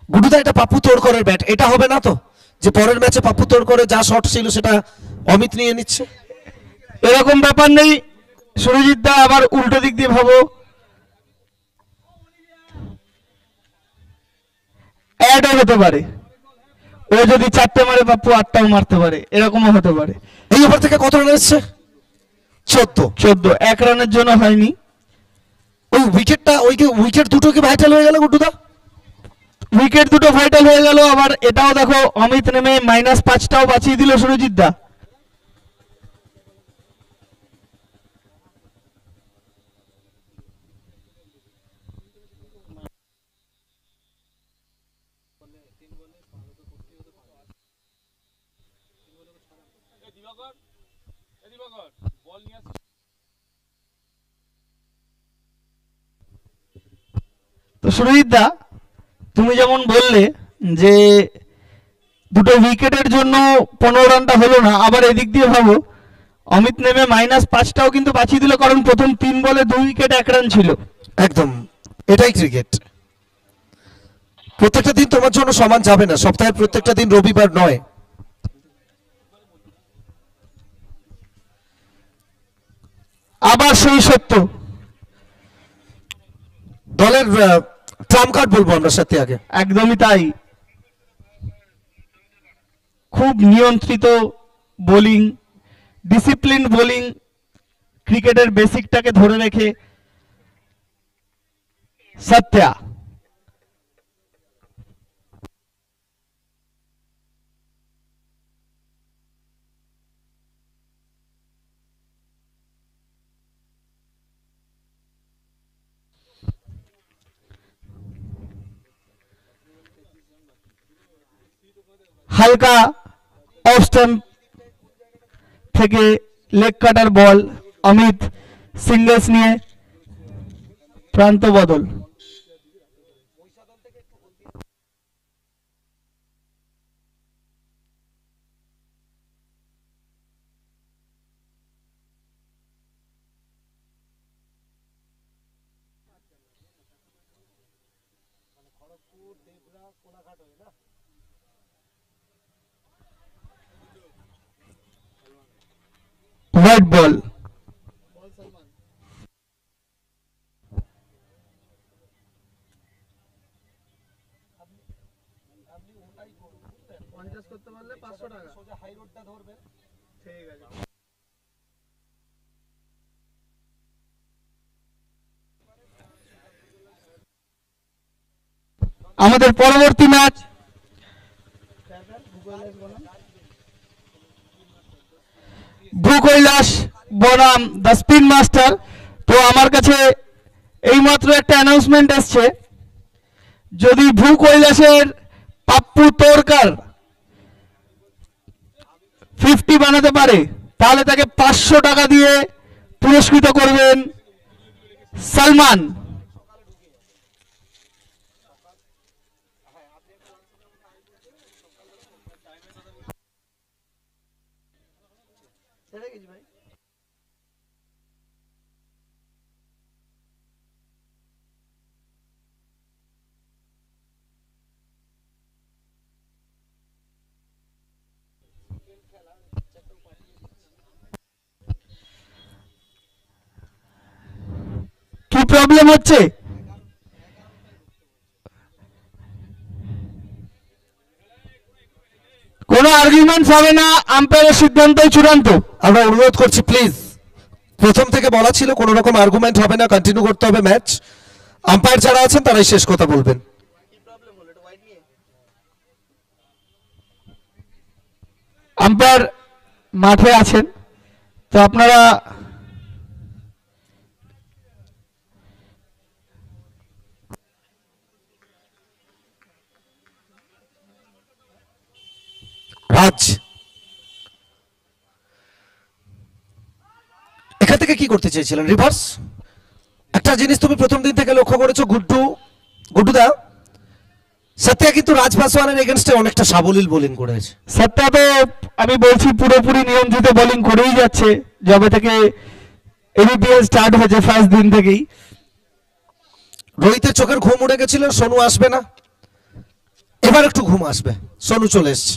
গুড্ডু দা এটা পাপ্পু তোড়করের ব্যাট, এটা হবে না তো যে পরের ম্যাচে পাপ্পু তোড়করে যা শট ছিল সেটা অমিত নিয়ে নিচ্ছে? এরকম ব্যাপার নেই সুরজিৎ দা, আবার উল্টো দিক দিয়ে ভাবো, অ্যাডও হতে পারে, ও যদি 4টে মারে পাপ্পু 8টাও মারতে পারে, এরকমও হতে পারে। এই ওভার থেকে কত রান এসেছে? 14। 1 রানের জন্য হয়নি। ওই উইকেটটা, ওই উইকেট দুটো কি ভাইটাল হয়ে গেল গুড্ডু দা? উইকেট দুটো ভাইটাল হয়ে গেল, আবার এটাও দেখো অমিত নেমে -5টাও বাঁচিয়ে দিল সুরজিৎ দা। তো সুরজিৎ দা, তুমি যেমন বললে যে দুটো উইকেটের জন্য 15 রানটা হলো না, আবার এদিক দিয়ে ভাবো অমিত নেমে -5টাও কিন্তু বাঁচিয়ে দিল, কারণ প্রথম 3 বলে 2 উইকেট 1 রান ছিল। একদম, এটাই ক্রিকেট। প্রত্যেকটা দিন তোমার জন্য সমান যাবে না, সপ্তাহের প্রত্যেকটা দিন রবিবার নয়। আবার সেই সত্য, দলের ট্রাম্প কার্ড বলবো আমরা সাথে আগে। একদমই তাই। খুব নিয়ন্ত্রিত বোলিং, ডিসিপ্লিন বোলিং, ক্রিকেটের বেসিকটাকে ধরে রেখে সত্যা। হালকা অফ স্টাম্প থেকে লেগ কাটার বল, অমিত সিঙ্গলস নিয়ে প্রান্ত বদল। White ball. আমাদের পরবর্তী ম্যাচ ভূ কৈলাস বনাম দ্য স্পিন মাস্টার। তো আমার কাছে এইমাত্র একটা অ্যানাউন্সমেন্ট এসছে, যদি ভূ কৈলাসের পাপ্পু তোরকার 50 বানাতে পারে তাহলে তাকে 500 টাকা দিয়ে পুরস্কৃত করবেন সালমান। প্রবলেম হচ্ছে? কোনো আর্গুমেন্টস হবে না, আম্পায়ারের সিদ্ধান্তই চূড়ান্ত। আমরা অনুরোধ করছি প্লিজ, প্রথম থেকে বলা ছিল কোনো রকম আর্গুমেন্ট হবে না, কন্টিনিউ করতে হবে ম্যাচ। আম্পায়ার যারা আছেন তারাই শেষ কথা বলবেন। আম্পায়ার মাঠে আছেন, তো আপনারা রাজ এখান থেকে কি করতে চেয়েছিলেন? রিভার্স। একটা জিনিস তুমি প্রথম দিন থেকে লক্ষ্য করেছো, গুড্ডুদা, সত্যা কিন্তু রাজ পাসওয়ানের এগেনস্টে অনেকটা সাবলীল বোলিং করেছে। সত্যা তো আমি বলছি পুরোপুরি নিয়ন্ত্রিত বোলিং করেই যাচ্ছে যবে থেকে এবিপিএল স্টার্ট হয়েছে, ফার্স্ট দিন থেকেই। রোহিতের চোখের ঘুম উড়ে গেছিল, সোনু আসবে না, এবার একটু ঘুম আসবে, সোনু চলে এসছে।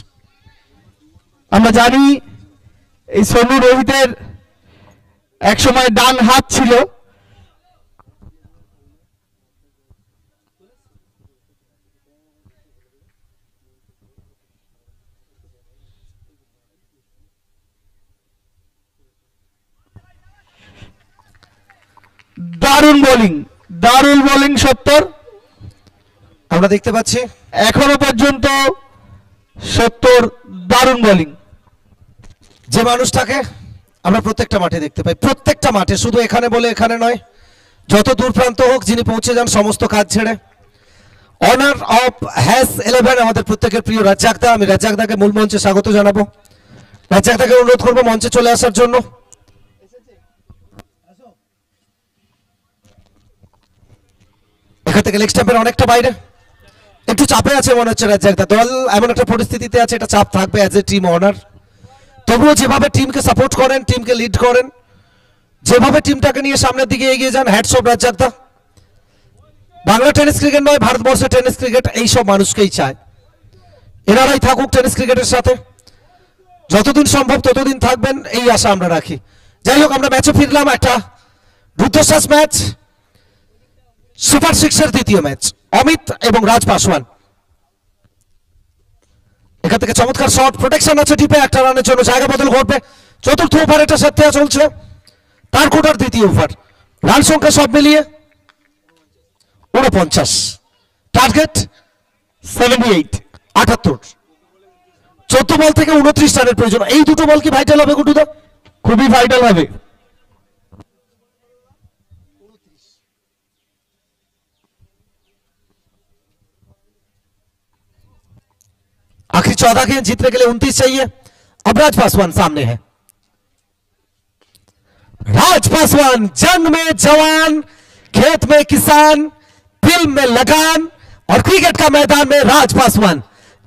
আমরা জানি এই সোনু রোহিতের একসময় ডান হাত ছিল। দারুণ বোলিং সত্তর। আমরা দেখতে পাচ্ছি এখনো পর্যন্ত সত্তর দারুণ বোলিং। যে মানুষটাকে আমরা প্রত্যেকটা মাঠে দেখতে পাই, প্রত্যেকটা মাঠে, শুধু এখানে বলে এখানে নয়, যত দূর প্রান্ত হোক, যিনি পৌঁছে যান সমস্ত কাজ ছেড়ে। অনার অফ হ্যাস 11 আমাদের প্রত্যেকের প্রিয় রাজ্জাকদা। আমি রাজ্জাকদাকে মূল মঞ্চে স্বাগত জানাবো। রাজ্জাকদাকে অনুরোধ করবো মঞ্চে চলে আসার জন্য। এখান থেকে লেগ স্ট্যাম্পের অনেকটা বাইরে, একটু চাপে আছে মনে হচ্ছে রাজ্জাকদা। দল এমন একটা পরিস্থিতিতে আছে, এটা চাপ থাকবে অ্যাজ এ টিম অনার। তবুও যেভাবে টিমকে সাপোর্ট করেন, টিমকে লিড করেন, যেভাবে টিমটাকে নিয়ে সামনের দিকে এগিয়ে যান, হ্যাটস অফ রাজ্জাকদা। বাংলা টেনিস ক্রিকেট নয়, ভারতবর্ষের টেনিস ক্রিকেট এইসব মানুষকেই চায়। এনারাই থাকুক টেনিস ক্রিকেটের সাথে, যতদিন সম্ভব ততদিন থাকবেন, এই আশা আমরা রাখি। যাই হোক, আমরা ম্যাচে ফিরলাম, একটা রুদ্ধশ্বাস ম্যাচ, সুপার সিক্সের দ্বিতীয় ম্যাচ, অমিত এবং রাজ পাসওয়ান। এখান থেকে চমৎকার শট, প্রোটেকশন আছে টিপে, একটা রানের জন্য জায়গা বদল ঘটবে। চতুর্থ ওভার এটা সত্যি চলছে, তার কোটার দ্বিতীয় ওভার, রান সংখ্যা সব মিলিয়ে 49, টার্গেট 78। 14 বল থেকে 29 রানের প্রয়োজন। এই দুটো বল কি ভাইটাল হবে গুড্ডুদা? খুবই ভাইটাল হবে। आखिरी 14 गेंद जीतने के लिए 29 चाहिए। अब राज पासवान सामने है। राज पासवान जंग में जवान, खेत में किसान, फिल्म में लगान, और क्रिकेट का मैदान में राज पासवान।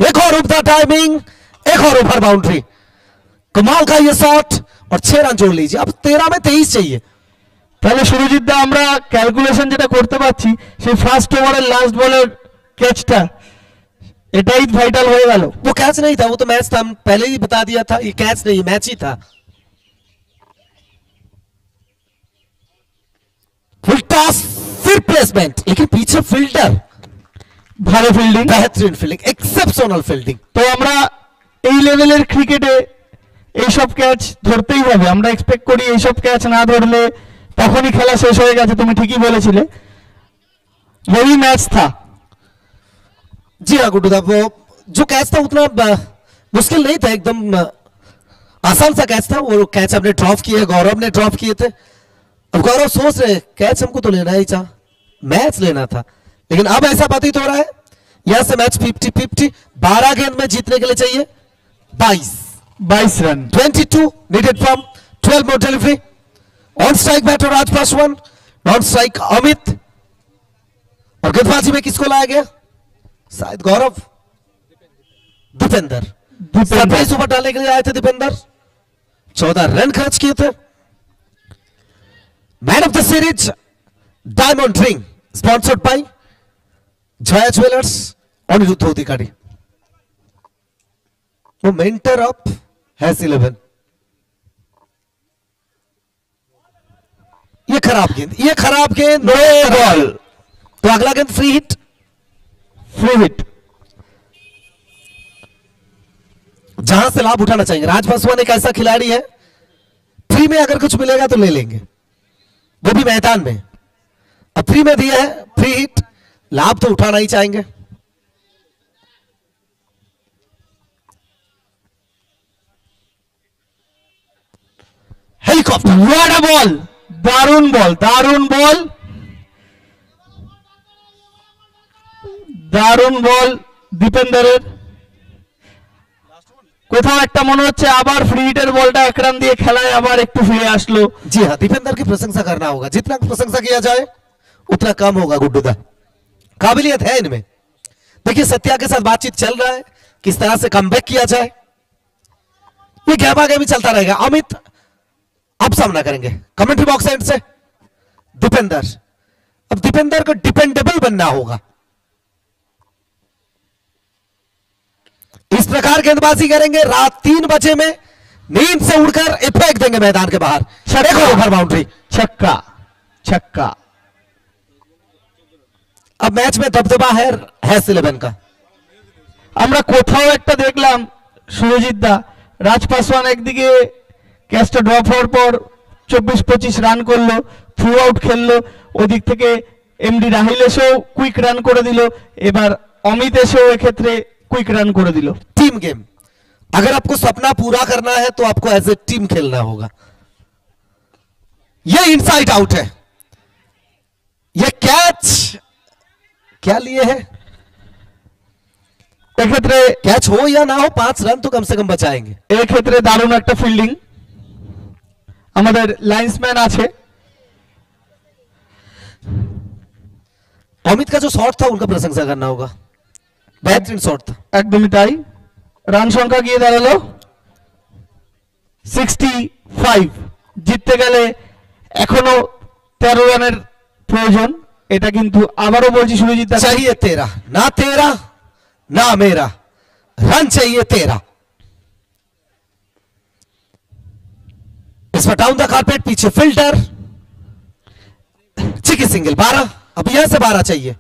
एक और उम्दा टाइमिंग, एक और ओवर बाउंड्री, कमाल का ये शॉट, और 6 रन जोड़ लीजिए। अब 13 में 23 चाहिए। তাহলে সুরজিৎ দা, আমরা ক্যালকুলেশন যেটা করতে পারছি, সেই ফার্স্ট ওভারের লাস্ট বলের ক্যাচটা, এটাই ভাইটাল হয়ে গেল। वो कैच नहीं था, वो तो मैच था, हम पहले ही बता दिया था, ये कैच नहीं मैच ही था। फुल टॉस, फिर प्लेसमेंट, लेकिन पीछे फील्डर, ভালো ফিল্ডিং, बेहतरीन फील्डिंग, एक्सेप्शनल फील्डिंग। তো আমরা এই লেভেলের ক্রিকেটে এইসব ক্যাচ ধরতেই হবে। আমরা এক্সপেক্ট করি এইসব ক্যাচ না ধরলে তখনই খেলা শেষ হয়ে গেছে। তুমি ঠিকই বলেছিলে, यही मैच था। जी हाँ गुड्डू, वो जो कैच था उतना मुश्किल नहीं था, एकदम आसान सा कैच था। वो कैच हमने ड्रॉप किए, गौरव ने ड्रॉप किए थे। अब गौरव सोच रहे कैच हमको तो लेना ही था, मैच लेना था, लेकिन अब ऐसा प्रतीत हो रहा है यहां से मैच 50-50। 12 गेंद में जीतने के लिए चाहिए 22 run. 22 needed from 12 more delivery. On strike batter Raj Paswan, non strike Amit, और गेंदबाजी में किसको लाया गया? शायद गौरव, दीपेंद्र। सरप्राइज ओवर डालने के लिए आए थे दीपेंद्र, 14 रन खर्च किए थे। Man of the series diamond ring sponsored by Jaya jewellers, Anirudh Adhikari. वो मेंटर ऑफ हैज 11। ये खराब गेंद, ये खराब गेंद, नो बॉल, तो अगला गेंद फ्री हिट। Free hit. जहां से लाभ उठाना चाहिए। राज पासवान एक ऐसा खिलाड़ी है, फ्री में अगर कुछ मिलेगा तो ले लेंगे, वो भी मैदान में। अब फ्री में दिया है, फ्री हिट, लाभ तो उठाना ही चाहेंगे। हेलीकॉप्टर, व्हाट अ बॉल, दारुण बॉल, दारुण बॉल, দারুণ বল দীপেন্দ্রের। কোথাও একটা মনে হচ্ছে আবার ফ্রি হিটের বলটা এক রান দিয়ে খেলায় আবার একটু ফিরে আসলো। जी हाँ, दीपेंद्र की प्रशंसा करना होगा, जितना प्रशंसा किया जाए उतना कम होगा। गुड्डूदा काबिलियत है इनमें। देखिए सत्या के साथ बातचीत चल रहा है, किस तरह से कमबैक किया जाए, ये गहमा गहमी चलता रहेगा। अमित अब सामना करेंगे कमेंट्री बॉक्स एंड से दीपेंद्र। अब दीपेंद्र को डिपेंडेबल बनना होगा, इस प्रकार गेंदबाजी करेंगे। रात 3 बजे में नींद से उड़कर फेंक देंगे मैदान के बाहर। देखो ओवर बाउंड्री, ছক্কা, ছক্কা। अब मैच में दबदबा है 11 का। আমরা কোথাও একটা দেখলাম সুরজিৎ দা, রাজ পাসওয়ান একদিকে ক্যাচটা ড্রপ হওয়ার পর 24-25 রান করলো, থ্রু আউট খেললো, ওই দিক থেকে এমডি রাহিল এসেও কুইক রান করে দিল, এবার অমিত এসেও এক্ষেত্রে কুইক রান করে দিল। टीम गेम, अगर आपको सपना पूरा करना है तो आपको एज ए टीम खेलना होगा। ये इनसाइड आउट है, ये कैच क्या लिए है, এক্ষেত্রে कैच हो या ना हो 5 रन तो कम से कम बचाएंगे। এক্ষেত্রে দারুণ একটা ফিল্ডিং আমাদের লাইন্সম্যান আছে। अमित का जो शॉट था उनका प्रशंसा करना होगा, बेहतरीन शॉट था। একদমই তাই। রান সংখ্যা গিয়ে দাঁড়ালো 65। জিততে গেলে এখনো 13 রানের প্রয়োজন। এটা কিন্তু আবারও বলছি সুরজিৎ দা, चाहिए तेरा ना मेरा, रन चाहिए तेरा। इस पर डाउन द कारपेट, पीछे फिल्टर, चिकी सिंगल 12। अब यहां से 12 चाहिए,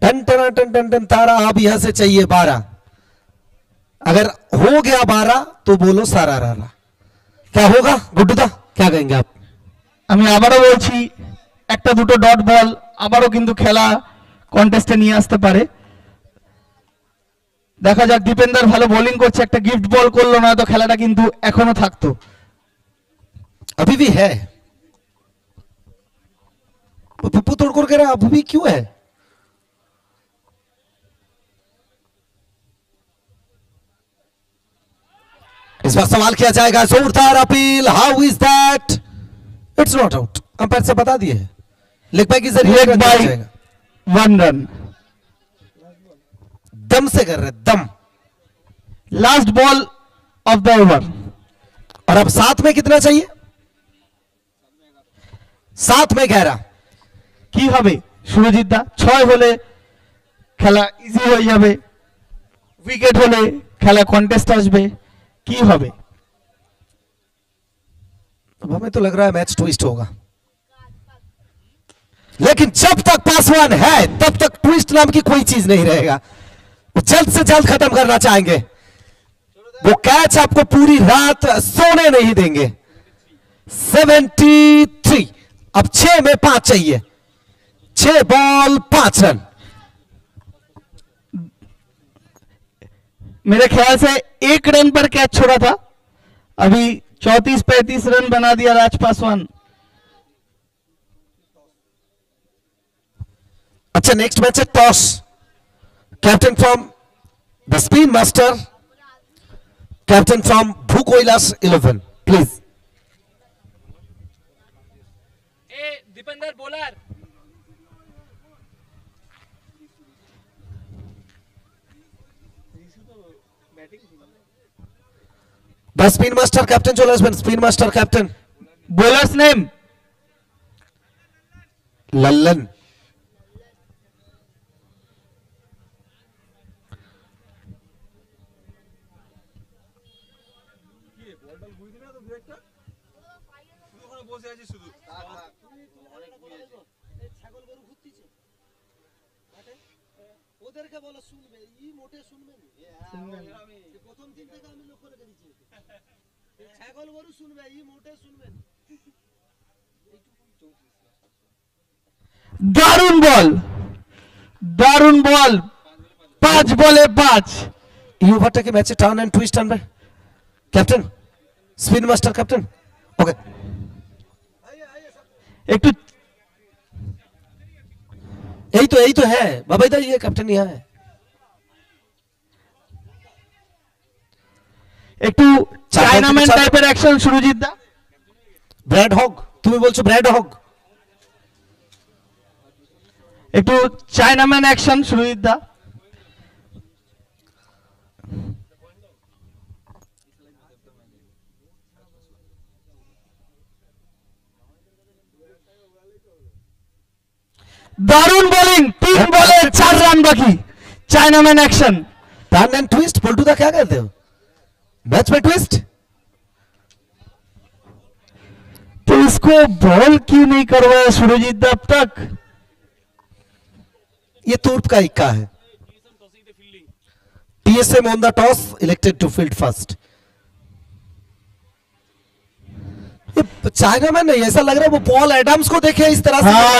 टन टन टन टन टन तारा। अब यहां से चाहिए 12, अगर हो गया 12 तो बोलो सारा रारा। क्या होगा गुड्डूदा, क्या कहेंगे आप? আমি আবারও বলছি একটা দুটো ডট বল আবারও কিন্তু খেলা কন্টেস্টে নিয়ে আসতে পারে। দেখা যাক, দীপেন্দ্র ভালো বোলিং করছে, একটা গিফট বল করলো না তো খেলাটা কিন্তু এখনো থাকতো। अभी भी है पप्पू तोड़कोड़ कह रहा है, अभी भी क्यों है? इस बार सवाल किया जाएगा, जोरदार appeal, how is that? It's not out, umpire से बता दिए, लेग बाय के जरिए लेग बाय, 1 रन। दम से कर रहे, दम। Last ball of the over. और अब 7 में कितना चाहिए? 7 में 11। কি হবে সুরজিৎ দা? 6 হলে খেলা ইজি হয়ে যাবে, উইকেট হলে খেলা কন্টেস্ট আসবে, কি হবে? अब हमें तो लग रहा है मैच ट्विस्ट होगा, लेकिन जब तक पासवान है तब तक ट्विस्ट नाम की कोई चीज नहीं रहेगा। वो जल्द से जल्द खत्म करना चाहेंगे, वो कैच आपको पूरी रात सोने नहीं देंगे। 73। अब 6 में 5 चाहिए, 6 बॉल 5 रन। मेरे ख्याल से 1 रन पर कैच छोड़ा था, अभी 34-35 रन बना दिया राज पासवान। अच्छा, नेक्स्ट मैच है toss. Captain from the spin master, captain from Bhukoilas 11, please. Dipendra bowler. The spin master captain চলে আসবেন, spin master captain bowler's name Lallan. ওদেরকে বলো শুনবে, ই মোটে শুনবে না। প্রথম দিন থেকে আমি লক্ষ্য রেখে দিচ্ছি, ছাগল গরু শুনবে, ই মোটে শুনবে না। দারুণ বল, দারুণ বল, 5 বলে 5। এই ওভারটাকে ম্যাচে টার্ন এন্ড টুইস্ট আনবে ক্যাপ্টেন, স্পিন মাস্টার ক্যাপ্টেন। ওকে, একটু এই তো হ্যাঁ বাবাই দা, ये कैप्टन यहाँ है। একটু চায়নাম্যান টাইপের action Surajit da. Brad Hogg, তুমি বলছো ব্র্যাড হগ। একটু চায়নাম্যান অ্যাকশন সুরজিৎ দা। দারুণ বোলিং, 3 বলে 4 রান বাকি। Chinaman action, turn and twist. Paltu da क्या कहते हो, मैच में ट्विस्ट? तो इसको बॉल क्यों नहीं करवाया सुरजीत दा अब तक? ये तुर्प का इक्का है। TSM on the toss, elected to field first। ये चाइना में नहीं, ऐसा लग रहा है वो पॉल एडम्स को देखे इस तरह से।